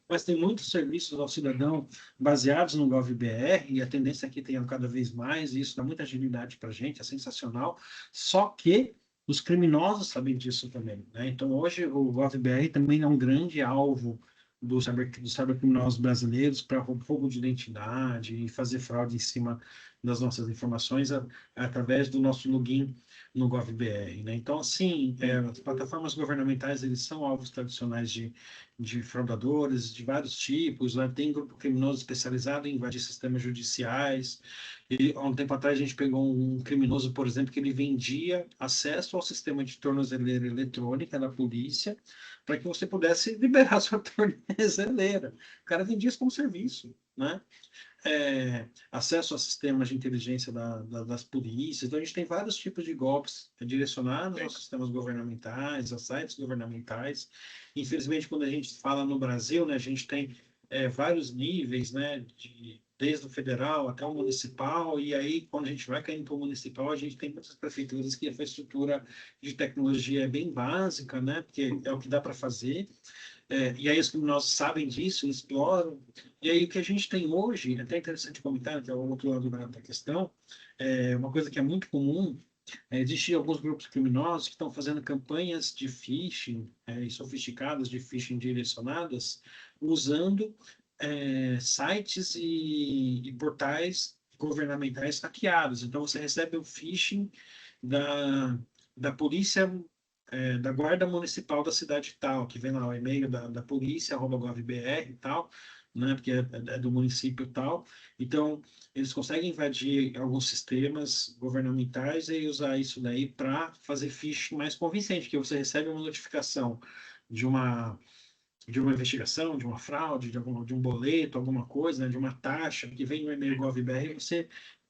Mas tem muitos serviços ao cidadão baseados no GovBR, e a tendência é que tenham cada vez mais, e isso dá muita agilidade para a gente, é sensacional. Só que os criminosos sabem disso também, né? Então, hoje, o GovBR também é um grande alvo dos cybercriminosos brasileiros para roubo de identidade e fazer fraude em cima das nossas informações através do nosso login no GovBR, né? Então, assim, as plataformas governamentais, eles são alvos tradicionais de fraudadores de vários tipos, né? Tem grupo criminoso especializado em invadir sistemas judiciais. E há um tempo atrás a gente pegou um criminoso, por exemplo, que ele vendia acesso ao sistema de tornozeleira eletrônica da polícia para que você pudesse liberar sua tornozeleira. O cara vendia isso como serviço, né? Acesso a sistemas de inteligência das polícias. Então, a gente tem vários tipos de golpes direcionados aos sistemas governamentais, a sites governamentais. Infelizmente, quando a gente fala no Brasil, né, a gente tem vários níveis, né, desde o federal até o municipal, e aí, quando a gente vai caindo para o municipal, a gente tem muitas prefeituras que a infraestrutura de tecnologia é bem básica, né, porque é o que dá para fazer. E aí os criminosos sabem disso, exploram. E aí o que a gente tem hoje, é até interessante comentar, que é o outro lado da questão, uma coisa que é muito comum, existem alguns grupos criminosos que estão fazendo campanhas de phishing, e sofisticadas de phishing direcionadas, usando sites e portais governamentais hackeados. Então você recebe o phishing da polícia, da guarda municipal da cidade tal, que vem lá o e-mail da polícia, @govbr e tal, né, porque é do município tal. Então, eles conseguem invadir alguns sistemas governamentais e usar isso daí para fazer phishing mais convincente, que você recebe uma notificação de uma de uma investigação, de uma fraude, de um boleto, alguma coisa, né, de uma taxa que vem no e-mail GovBR,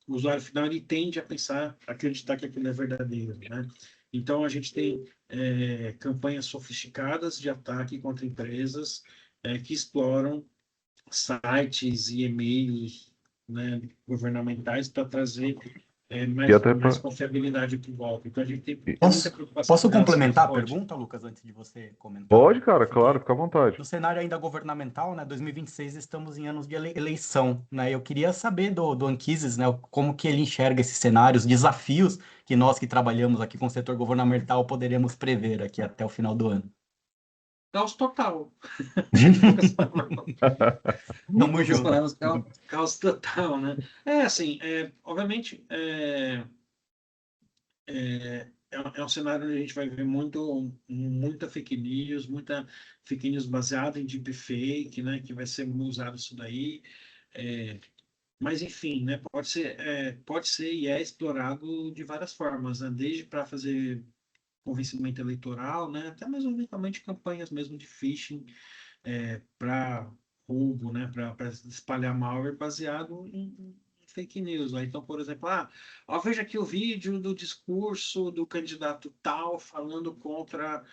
o usuário final, ele tende a pensar, acreditar que aquilo é verdadeiro, né? Então, a gente tem campanhas sofisticadas de ataque contra empresas que exploram sites e e-mails, né, governamentais para trazer E até mais para. confiabilidade para o golpe. Então, a gente tem muita Posso, preocupação posso com relação a isso. complementar a Pode. pergunta, Lucas, antes de você comentar? Pode, cara, claro, Seguir. fica à vontade. No cenário ainda governamental, né, 2026 estamos em anos de eleição, né? Eu queria saber do Anquises, né, como que ele enxerga esses cenários, desafios que nós que trabalhamos aqui com o setor governamental poderemos prever aqui até o final do ano. Caos total. Poucas palavras. Tamo Poucas junto. palavras, caos total, né? Assim, obviamente, é um cenário onde a gente vai ver muita fake news baseada em deepfake, né? Que vai ser usado isso daí. É, mas, enfim, né? Pode ser e é explorado de várias formas, né? Desde para fazer convencimento eleitoral, né? Até mesmo eventualmente campanhas mesmo de phishing para roubo, né, para espalhar malware baseado em fake news. Né? Então, por exemplo, ó, veja aqui o vídeo do discurso do candidato tal falando contra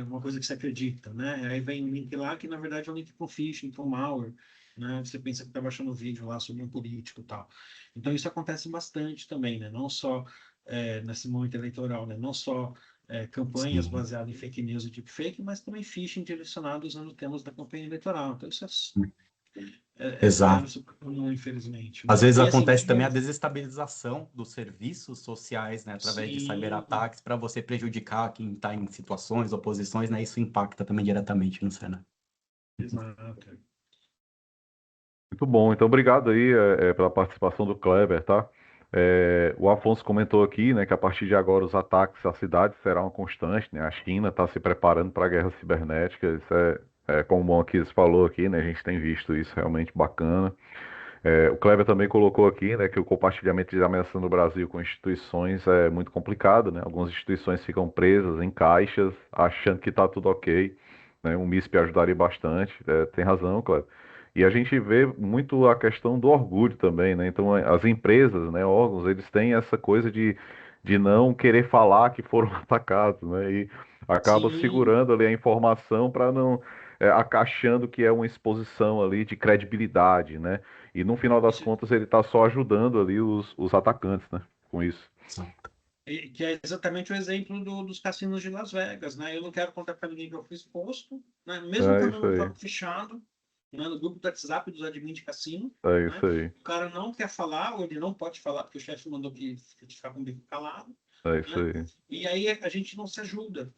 uma coisa que você acredita, né? Aí vem um link lá que na verdade é um link para o phishing, para o malware. Né? Você pensa que está baixando um vídeo lá sobre um político e tal. Então isso acontece bastante também, né? Não só nesse momento eleitoral, né? Não só campanhas Sim. baseadas em fake news e deepfake, mas também phishing direcionado usando temas da campanha eleitoral. Então, isso é cenário Exato. super comum, infelizmente. Às Né? vezes E assim, acontece também a desestabilização dos serviços sociais, né, através de sim, cyberataques para você prejudicar quem está em situações, oposições, né? Isso impacta também diretamente no cenário. exato. Muito bom. Então, obrigado aí pela participação do Kleber, tá? O Afonso comentou aqui, né, que a partir de agora os ataques à cidade serão uma constante, né? A China está se preparando para a guerra cibernética. Isso como o Monquis falou aqui, né? A gente tem visto isso realmente bacana. O Kleber também colocou aqui, né, que o compartilhamento de ameaça no Brasil com instituições é muito complicado, né? Algumas instituições ficam presas em caixas, achando que está tudo ok, né? Um MISP ajudaria bastante, tem razão, Kleber. E a gente vê muito a questão do orgulho também, né? Então, as empresas, né, órgãos, eles têm essa coisa de não querer falar que foram atacados, né? E acaba Sim, segurando ali a informação para não, achando que é uma exposição ali de credibilidade, né? E no final das isso, contas ele está só ajudando ali os atacantes, né? Com isso. que é exatamente o exemplo dos cassinos de Las Vegas, né? Eu não quero contar para ninguém que eu fui exposto, né? Mesmo É estando isso no aí. próprio fechado, né? No grupo do WhatsApp dos admins de cassino, É né? isso aí. O cara não quer falar, ou ele não pode falar, porque o chefe mandou que ficar com o bico calado, É isso né? aí. E aí a gente não se ajuda.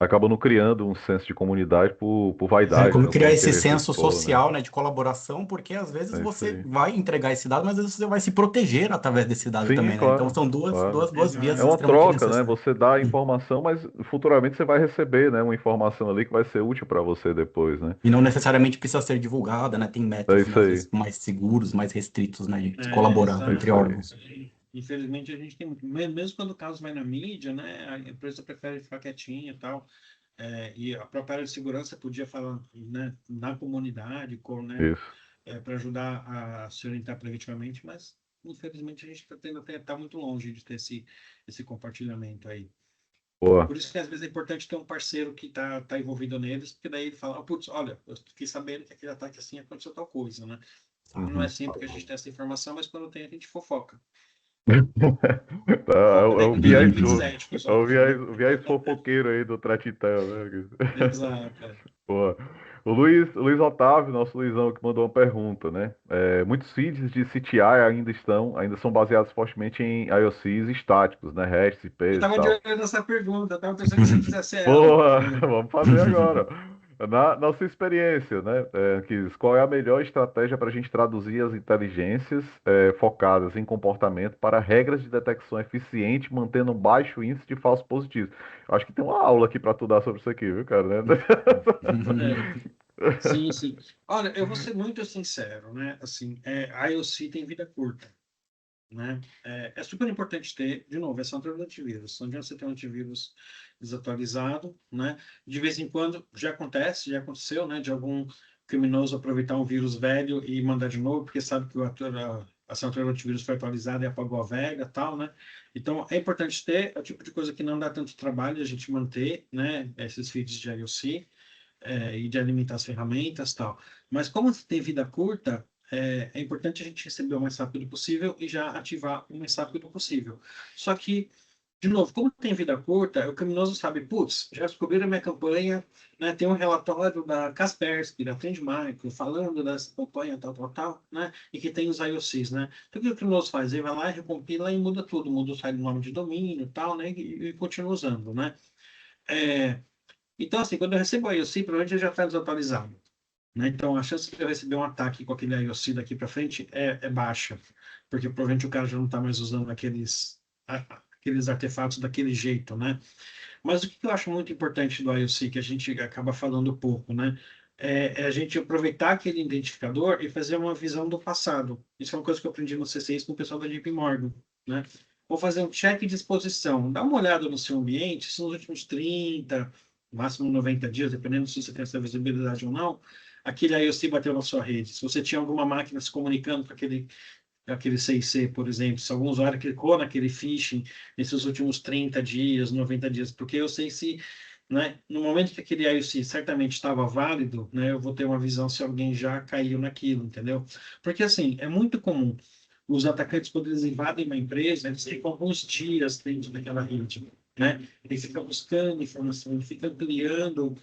Acaba não criando um senso de comunidade por vaidade, Como né? Por criar não esse querer se senso expor, né? social, né, de colaboração, porque às vezes É isso você aí. vai entregar esse dado, mas às vezes você vai se proteger através desse dado Sim, também, né? Então claro, são duas, claro. duas, duas vias É Exato. uma extremamente troca, né? necessárias. Você dá a informação, mas futuramente você vai receber, né? Uma informação ali que vai ser útil para você depois, né? E não necessariamente precisa ser divulgada, né? Tem É métodos, né, isso às aí. vezes mais seguros, mais restritos, né, de colaborar É Exato. entre isso aí. órgãos. Infelizmente a gente tem muito. Mesmo quando o caso vai na mídia, né? A empresa prefere ficar quietinha e tal. E a própria área de segurança podia falar, né, na comunidade, né, Isso. para ajudar a se orientar preventivamente, mas infelizmente a gente está tendo até tá muito longe de ter esse compartilhamento aí. Boa. Por isso que às vezes é importante ter um parceiro que tá envolvido neles, porque daí ele fala, putz, olha, eu fiquei sabendo que aquele ataque assim aconteceu tal coisa, né? Não é Uhum. sempre que a gente tem essa informação, mas quando tem, a gente fofoca. É Fofoca o, é o dentro dos viés, limites éticos, o óbvio, viés fofoqueiro aí do Tratitel, né? né? Exato. Boa. O Luiz Otávio, nosso Luizão, que mandou uma pergunta, né? Muitos feeds de CTI ainda são baseados fortemente em IOCs estáticos, né? REST, Eu IPs e estava de tal. olho nessa pergunta, eu estava pensando que você fizesse ela. Boa, vamos fazer agora. Na sua experiência, né, Anquises, qual é a melhor estratégia para a gente traduzir as inteligências focadas em comportamento para regras de detecção eficiente, mantendo um baixo índice de falsos positivos? Eu acho que tem uma aula aqui para tu dar sobre isso aqui, viu, cara, né? É, sim, sim. Olha, eu vou ser muito sincero, né? Assim, a IOC tem vida curta, né? É super importante ter, de novo, essa central de antivírus. Não adianta você ter um antivírus desatualizado, né? De vez em quando, já aconteceu, né? De algum criminoso aproveitar um vírus velho e mandar de novo, porque sabe que a central de antivírus foi atualizada e apagou a velha, tal, né? Então, é importante ter é o tipo de coisa que não dá tanto trabalho a gente manter, né? Esses feeds de IOC. E de alimentar as ferramentas tal. Mas como tem vida curta, é importante a gente receber o mais rápido possível e já ativar o mais rápido possível. Só que, de novo, como tem vida curta, o criminoso sabe, putz, já descobriram a minha campanha, né? Tem um relatório da Kaspersky, da Trendmicro, falando dessa campanha, tal, tal, tal, né? E que tem os IOCs, né? Então, o que o criminoso faz? Ele vai lá, recompila e muda tudo, muda o nome de domínio, tal, né? E continua usando, né? É, então, assim, quando eu recebo o IOC, provavelmente ele já está desatualizado, né? Então, a chance de eu receber um ataque com aquele IOC daqui para frente é baixa, porque provavelmente o cara já não está mais usando aqueles artefatos daquele jeito, né? Mas o que eu acho muito importante do IOC, que a gente acaba falando pouco, né? É a gente aproveitar aquele identificador e fazer uma visão do passado. Isso é uma coisa que eu aprendi no C6 com o pessoal da JP Morgan, né? Vou fazer um check de exposição. Dá uma olhada no seu ambiente, se nos últimos 30, máximo 90 dias, dependendo se você tem essa visibilidade ou não, aquele IOC bateu na sua rede. Se você tinha alguma máquina se comunicando com aquele 6C, por exemplo, se algum usuário clicou naquele phishing nesses últimos 30 dias, 90 dias, porque eu sei se, né, no momento que aquele IOC certamente estava válido, né, eu vou ter uma visão se alguém já caiu naquilo, entendeu? Porque, assim, é muito comum os atacantes, quando eles invadem uma empresa, eles ficam alguns dias dentro daquela rede, né? Ele fica buscando informação, ele fica ampliando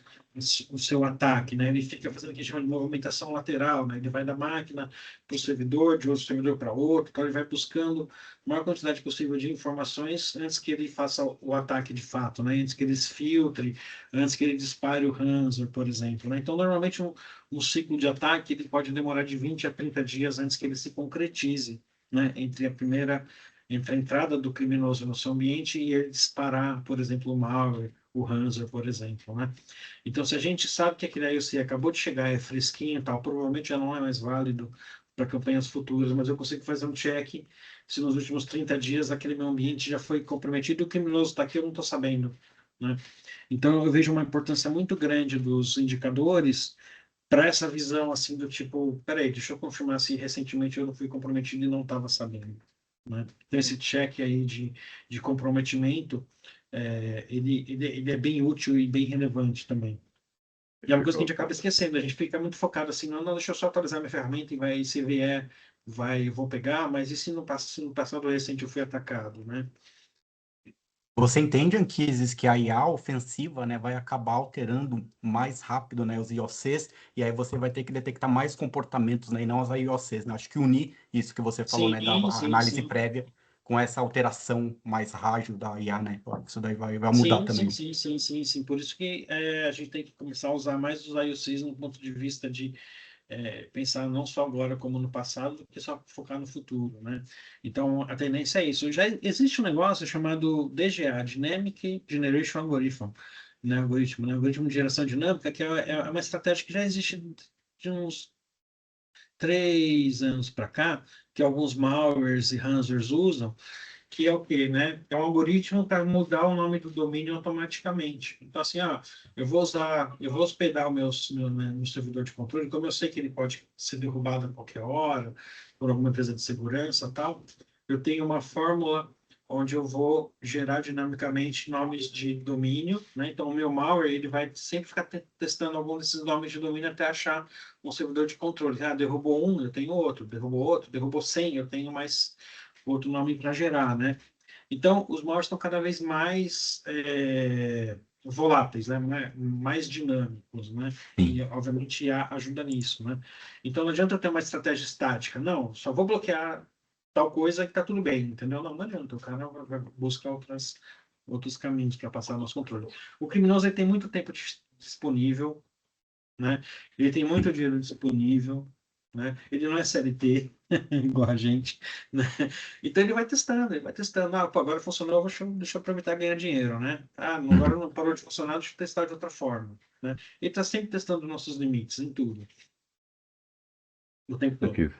o seu ataque, né? Ele fica fazendo o que a gente chama de movimentação lateral, né? Ele vai da máquina para o servidor, de outro servidor para outro, então ele vai buscando a maior quantidade possível de informações antes que ele faça o ataque de fato, né? Antes que ele filtre, antes que ele dispare o ransomware, por exemplo, né? Então, normalmente, um ciclo de ataque ele pode demorar de 20 a 30 dias antes que ele se concretize, né? Entre a entrada do criminoso no seu ambiente e ele disparar, por exemplo, o malware, o ransomware, por exemplo, né? Então, se a gente sabe que aquele IOC acabou de chegar, é fresquinho e tal, provavelmente já não é mais válido para campanhas futuras, mas eu consigo fazer um check se nos últimos 30 dias aquele meu ambiente já foi comprometido e o criminoso está aqui, eu não estou sabendo, né? Então, eu vejo uma importância muito grande dos indicadores para essa visão, assim, do tipo, peraí, deixa eu confirmar se recentemente eu não fui comprometido e não estava sabendo, né? Então, esse check aí de comprometimento, ele é bem útil e bem relevante também. E é uma coisa que a gente acaba esquecendo, a gente fica muito focado assim, não, deixa eu só atualizar minha ferramenta e vai, se vier, eu vou pegar, mas e se no passado recente eu fui atacado, né? Você entende, Anquises, que a IA ofensiva, né, vai acabar alterando mais rápido, né, os IOCs, e aí você vai ter que detectar mais comportamentos, né, e não as IOCs, né? Acho que unir isso que você falou, Sim, né, da sim, análise sim. prévia com essa alteração mais ágil da IA, né? Eu acho que isso daí vai mudar Sim, sim, também. sim, sim, sim, sim. Por isso que a gente tem que começar a usar mais os IOCs no ponto de vista de pensar não só agora como no passado, do que só focar no futuro, né? Então, a tendência é isso. Já existe um negócio chamado DGA, Dynamic Generation Algorithm, né? Algoritmo de geração dinâmica, que é uma estratégia que já existe de uns 3 anos para cá, que alguns malwares e ransomwares usam, que é o quê, né? É um algoritmo para mudar o nome do domínio automaticamente. Então, assim, eu vou hospedar meu servidor de controle, como eu sei que ele pode ser derrubado a qualquer hora, por alguma empresa de segurança e tal, eu tenho uma fórmula onde eu vou gerar dinamicamente nomes de domínio, né? Então, o meu malware, ele vai sempre ficar testando algum desses nomes de domínio até achar um servidor de controle. Ah, derrubou um, eu tenho outro, derrubou 100, eu tenho mais outro nome para gerar, né? Então, os malwares estão cada vez mais voláteis, né? Mais dinâmicos, né? E, Sim. obviamente, IA ajuda nisso, né? Então, não adianta eu ter uma estratégia estática. Não, só vou bloquear tal coisa que está tudo bem, entendeu? Não, não adianta. O cara vai buscar outros caminhos para passar nosso controle. O criminoso ele tem muito tempo disponível, né? Ele tem muito dinheiro disponível, né? Ele não é CLT, igual a gente, né? Então ele vai testando. Ah, pô, agora funcionou, deixa eu aproveitar e ganhar dinheiro, né? Ah, agora não parou de funcionar, deixa eu testar de outra forma, né? Ele está sempre testando nossos limites em tudo, o tempo todo. Aqui.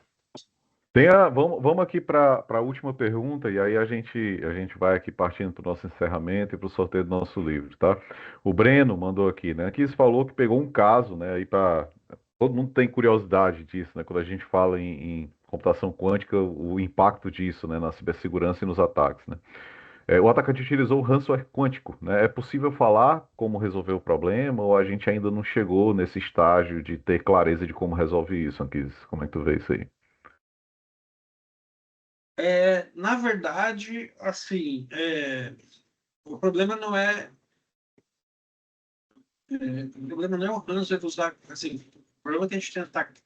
Vamos aqui para a última pergunta, e aí a gente vai aqui partindo para o nosso encerramento e para o sorteio do nosso livro, tá? O Breno mandou aqui, né? Aqui falou que pegou um caso, né? Aí para todo mundo tem curiosidade disso, né? Quando a gente fala em computação quântica, o impacto disso, né? Na cibersegurança e nos ataques, né? O atacante utilizou o ransomware quântico, né? É possível falar como resolver o problema ou a gente ainda não chegou nesse estágio de ter clareza de como resolve isso, Anquis? Como é que tu vê isso aí? Na verdade, assim, o problema não é, o problema não é o ransomware usar, assim, o problema que a gente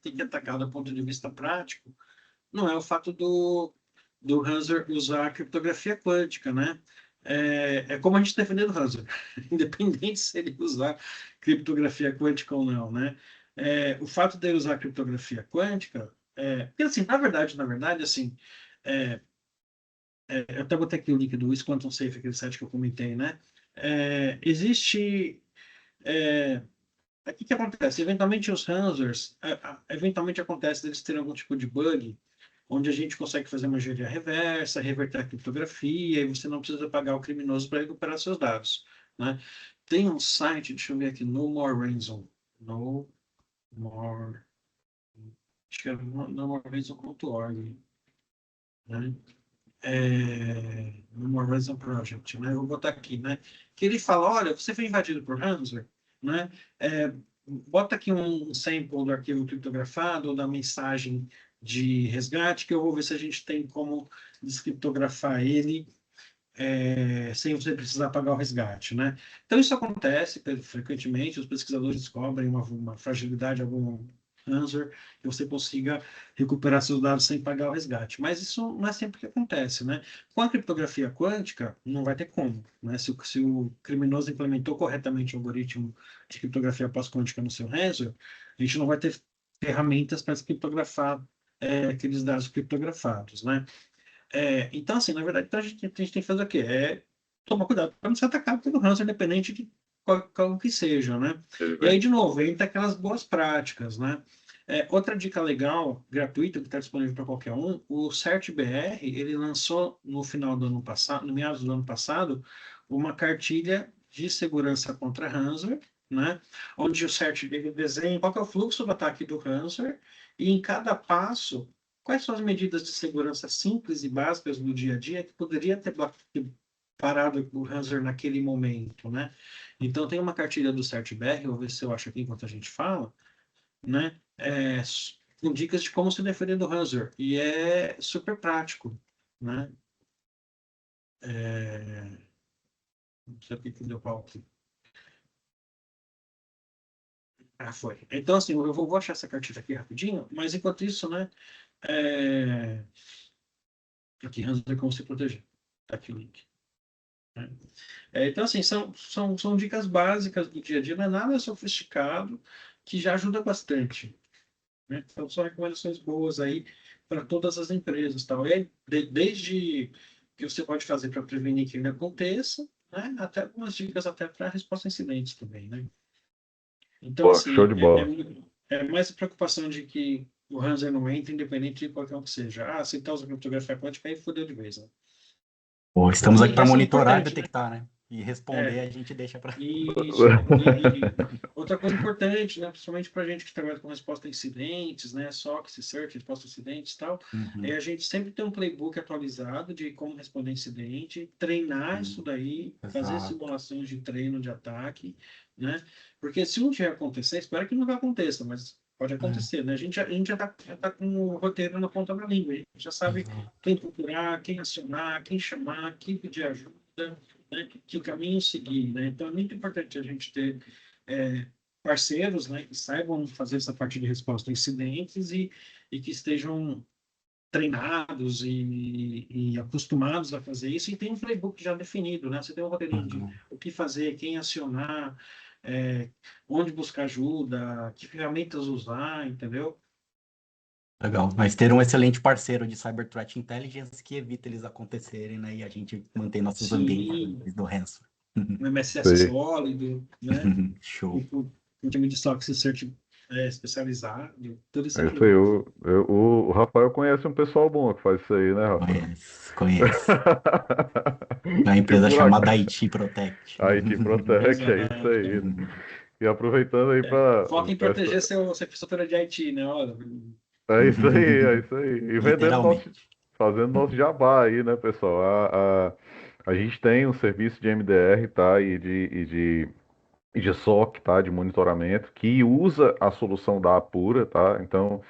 tem que atacar do ponto de vista prático não é o fato do Hanser usar a criptografia quântica, né? É como a gente defender o Hanser, independente se ele usar criptografia quântica ou não, né? O fato de ele usar criptografia quântica, porque assim, na verdade, assim, é, eu até botei aqui o link do Quantum Safe, aquele site que eu comentei, né? Existe, o que que acontece? Eventualmente os Hansers, eventualmente acontece deles terem algum tipo de bug onde a gente consegue fazer uma engenharia reversa, reverter a criptografia, e você não precisa pagar o criminoso para recuperar seus dados, né? Tem um site, deixa eu ver aqui, No More Ransom. No More, acho que é nomoreransom.org, né? No More Ransom Project, né? Eu vou botar aqui, né? Que ele fala, olha, você foi invadido por ransomware, né? Bota aqui um sample do arquivo criptografado ou da mensagem de resgate, que eu vou ver se a gente tem como descriptografar ele sem você precisar pagar o resgate, né? Então, isso acontece frequentemente, os pesquisadores descobrem uma fragilidade, algum ransomware, que você consiga recuperar seus dados sem pagar o resgate. Mas isso não é sempre que acontece, né? Com a criptografia quântica, não vai ter como, né? Se o criminoso implementou corretamente o algoritmo de criptografia pós-quântica no seu ransomware, a gente não vai ter ferramentas para criptografar aqueles dados criptografados, né? Então, assim, na verdade, então a gente tem que fazer o quê? Tomar cuidado para não ser atacado pelo ransomware, independente de qual que seja, né? E aí, de novo, entra aquelas boas práticas, né? Outra dica legal, gratuita, que está disponível para qualquer um, o CertBR, ele lançou no final do ano passado, no meados do ano passado, uma cartilha de segurança contra ransomware, né? Onde o Cert ele desenha qual que é o fluxo do ataque do ransomware e em cada passo, quais são as medidas de segurança simples e básicas do dia a dia que poderia ter parado o ransomware naquele momento, né? Então tem uma cartilha do CertBR, vou ver se eu acho aqui enquanto a gente fala, né? Com dicas de como se defender do ransomware. E é super prático, né? Não sei o que deu pau aqui. Ah, foi. Então, assim, eu vou achar essa cartilha aqui rapidinho, mas enquanto isso, né? Aqui, ransomware, como se proteger. Tá aqui o link. Né? Então, assim, são dicas básicas do dia a dia, não é nada sofisticado, que já ajuda bastante. Né? Então, são recomendações boas aí para todas as empresas. Tal. E aí, desde que você pode fazer para prevenir que ele aconteça, né? Até algumas dicas até para resposta a incidentes também. Né? Então, Pô, show assim, de bola. é mais a preocupação de que o ransomware não entre, independente de qualquer um que seja. Ah, se está usando criptografia quântica, aí fodeu de vez. Né? Pô, estamos aqui para Essa é monitorar e importante, né? detectar, né? E responder a gente deixa para. Isso. E outra coisa importante, né, principalmente para a gente que trabalha com resposta a incidentes, né, SOC, Search, resposta a incidentes e tal, é a gente sempre ter um playbook atualizado de como responder incidente, treinar isso daí, fazer Exato. simulações de treino de ataque, né? Porque se um dia acontecer, espero que nunca aconteça, mas pode acontecer, né? A gente já tá com o roteiro na ponta da língua, a gente já sabe Exato. quem procurar, quem acionar, quem chamar, quem pedir ajuda, né, que caminho seguir, né? Então é muito importante a gente ter parceiros, né, que saibam fazer essa parte de resposta a incidentes e que estejam treinados e acostumados a fazer isso e tem um playbook já definido, né? Você tem um roteirinho de Uhum. o que fazer, quem acionar, é, onde buscar ajuda, que ferramentas usar, entendeu? Legal. Mas ter um excelente parceiro de Cyber Threat Intelligence que evita eles acontecerem, né? E a gente mantém nossos ambientes Sim, livres do rançom. um MSS Sei. sólido, né? Show. E com time de SOC especializado, tudo isso É aqui. isso aí. O Rafael conhece um pessoal bom que faz isso aí, né, Rafael? Conheço. Uma E empresa por chamada acaso, IT Protect. a IT Protect, é isso Exato. aí. E aproveitando aí para Foca em proteger sua infraestrutura de IT, né? Olha, é isso aí, é isso aí. E vendendo Literalmente. fazendo nosso jabá aí, né, pessoal? A gente tem um serviço de MDR, tá? E de SOC, tá? De monitoramento, que usa a solução da Apura, tá? Então,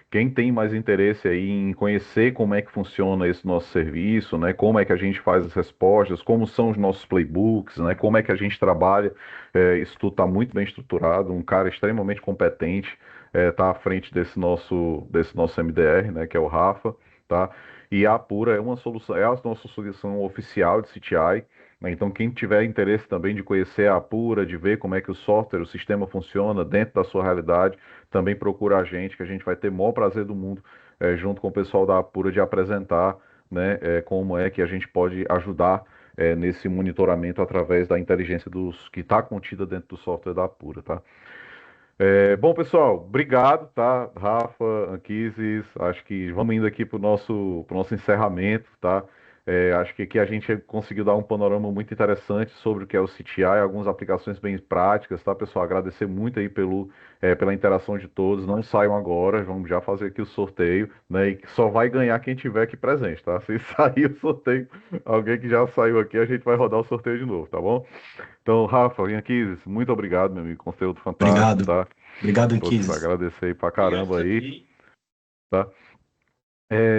quem tem mais interesse aí em conhecer como é que funciona esse nosso serviço, né? Como é que a gente faz as respostas, como são os nossos playbooks, né? Como é que a gente trabalha, isso tudo está muito bem estruturado, um cara extremamente competente está à frente desse nosso MDR, né? Que é o Rafa, tá? E a Apura é uma solução, é a nossa solução oficial de CTI, né? Então, quem tiver interesse também de conhecer a Apura, de ver como é que o software, o sistema funciona dentro da sua realidade, também procura a gente, que a gente vai ter o maior prazer do mundo, junto com o pessoal da Apura, de apresentar, né, como é que a gente pode ajudar nesse monitoramento através da inteligência que está contida dentro do software da Apura, tá? Bom, pessoal, obrigado, tá? Rafa, Anquises, acho que vamos indo aqui pro nosso encerramento, tá? Acho que aqui a gente conseguiu dar um panorama muito interessante sobre o que é o CTI, algumas aplicações bem práticas, tá, pessoal? Agradecer muito aí pela interação de todos. Não saiam agora, vamos já fazer aqui o sorteio, né? E só vai ganhar quem tiver aqui presente, tá? Se sair o sorteio, alguém que já saiu aqui, a gente vai rodar o sorteio de novo, tá bom? Então, Rafa, Anquises, muito obrigado, meu amigo. Conteúdo fantástico, Obrigado. tá? Obrigado, Putz, Anquises. agradecer aí pra obrigado caramba aí, também. tá?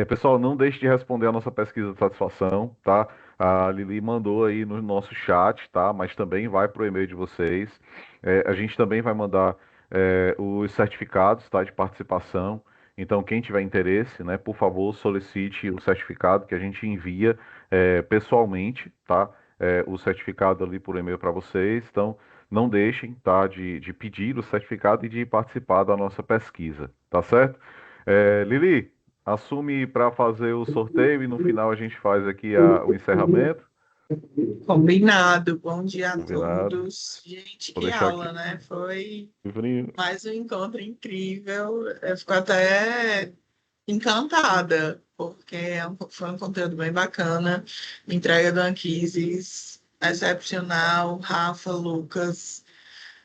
Pessoal, não deixe de responder a nossa pesquisa de satisfação, tá? A Lili mandou aí no nosso chat, tá? Mas também vai pro e-mail de vocês. A gente também vai mandar os certificados, tá? De participação. Então, quem tiver interesse, né? Por favor, solicite o certificado que a gente envia pessoalmente, tá? O certificado ali por e-mail para vocês. Então, não deixem, tá? De pedir o certificado e de participar da nossa pesquisa, tá certo? Lili, assume para fazer o sorteio e no final a gente faz aqui o encerramento. Combinado. Bom dia a Combinado. todos. Gente, Vou que deixar aqui aula, né? Foi o livrinho. mais um encontro incrível. Eu fico até encantada, porque foi um conteúdo bem bacana. Entrega do Anquises, excepcional. Rafa, Lucas,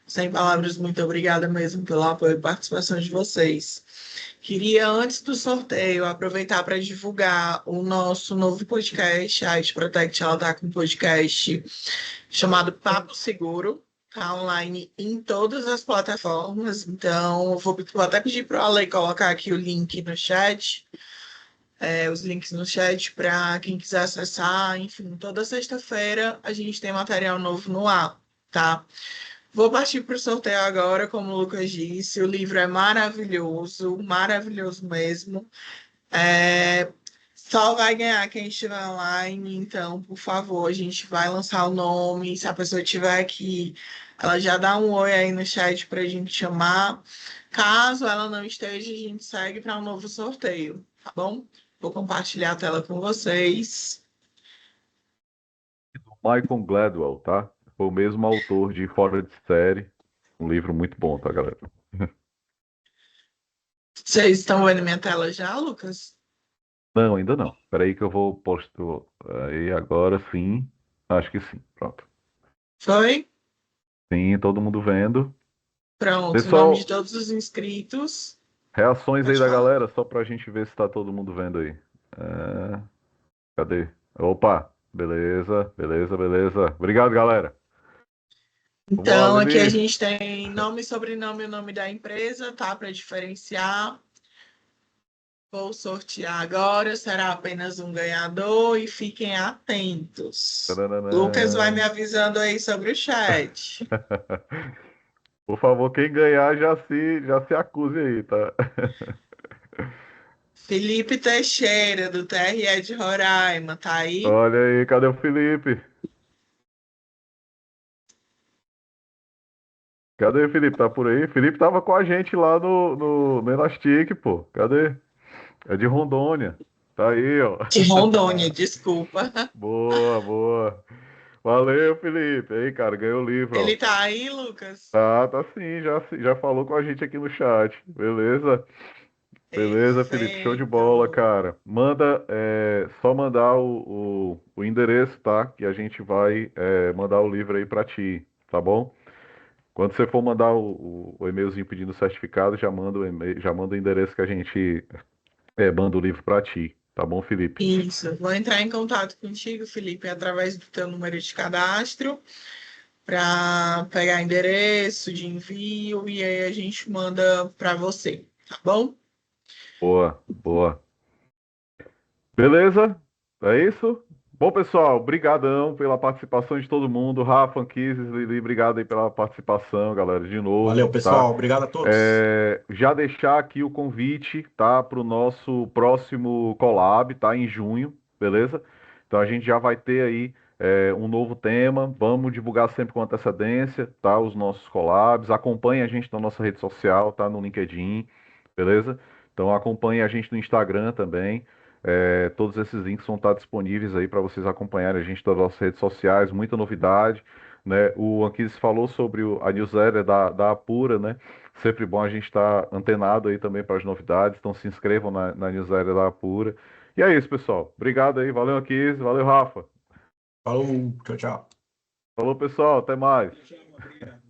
sem palavras, muito obrigada mesmo pelo apoio e participação de vocês. Queria, antes do sorteio, aproveitar para divulgar o nosso novo podcast. A IT Protect, ela está com um podcast chamado Papo Seguro. Está online em todas as plataformas. Então, vou até pedir para o Ale colocar aqui o link no chat, os links no chat para quem quiser acessar. Enfim, toda sexta-feira a gente tem material novo no ar, tá? Vou partir para o sorteio agora, como o Lucas disse. O livro é maravilhoso, maravilhoso mesmo. Só vai ganhar quem estiver online, então, por favor, a gente vai lançar o nome. Se a pessoa estiver aqui, ela já dá um oi aí no chat para a gente chamar. Caso ela não esteja, a gente segue para um novo sorteio, tá bom? Vou compartilhar a tela com vocês. Michael Gladwell, tá? Foi o mesmo autor de Fora de Série. Um livro muito bom, tá, galera? Vocês estão vendo minha tela já, Lucas? Não, ainda não. Espera aí que eu vou posto aí agora sim. Acho que sim. Pronto. Foi? Sim, todo mundo vendo. Pronto, em nome de Pessoal, todos os inscritos. reações aí Pode da falar. galera, só pra gente ver se tá todo mundo vendo aí. É, cadê? Opa, beleza, beleza, beleza. Obrigado, galera. Vamos lá, Então, aqui a Lili. gente tem nome, sobrenome e o nome da empresa, tá? Para diferenciar. Vou sortear agora, será apenas um ganhador e fiquem atentos. Lucas vai me Tananana. avisando aí sobre o chat. Por favor, quem ganhar já se acuse aí, tá? Felipe Teixeira, do TRE de Roraima, tá aí? Olha aí, cadê o Felipe? Cadê o Felipe? Tá por aí? Felipe tava com a gente lá no Elastic, pô. Cadê? É de Rondônia. Tá aí, ó. De Rondônia, desculpa. Boa, boa. Valeu, Felipe. Aí, cara, ganhou o livro, Ele ó. tá aí, Lucas? Tá sim, já falou com a gente aqui no chat. Beleza? Beleza, Felipe. Show de bola, Perfeito. cara. Só mandar o endereço, tá? Que a gente vai mandar o livro aí pra ti, tá bom? Quando você for mandar o e-mailzinho pedindo o certificado, já manda o e-mail, já manda o endereço que a gente manda o livro pra ti, tá bom, Felipe? Isso. Vou entrar em contato contigo, Felipe, através do teu número de cadastro, para pegar endereço de envio e aí a gente manda para você, tá bom? Boa, boa. Beleza? É isso? Bom, pessoal, brigadão pela participação de todo mundo. Rafa, Anquises, Lili, obrigado aí pela participação, galera, de novo, Valeu, tá? pessoal. Obrigado a todos. Já deixar aqui o convite, tá, para o nosso próximo collab, tá, em junho, beleza? Então a gente já vai ter aí um novo tema. Vamos divulgar sempre com antecedência, tá, os nossos collabs. Acompanhe a gente na nossa rede social, tá, no LinkedIn, beleza? Então acompanhe a gente no Instagram também. Todos esses links vão estar disponíveis aí para vocês acompanharem a gente nas nossas redes sociais, muita novidade, né? O Anquises falou sobre a newsletter da Apura, né? Sempre bom a gente estar antenado aí também para as novidades, então se inscrevam na newsletter da Apura. E é isso, pessoal. Obrigado aí, valeu Anquises, valeu Rafa. Falou, tchau, tchau. Falou, pessoal, até mais. Tchau, obrigado.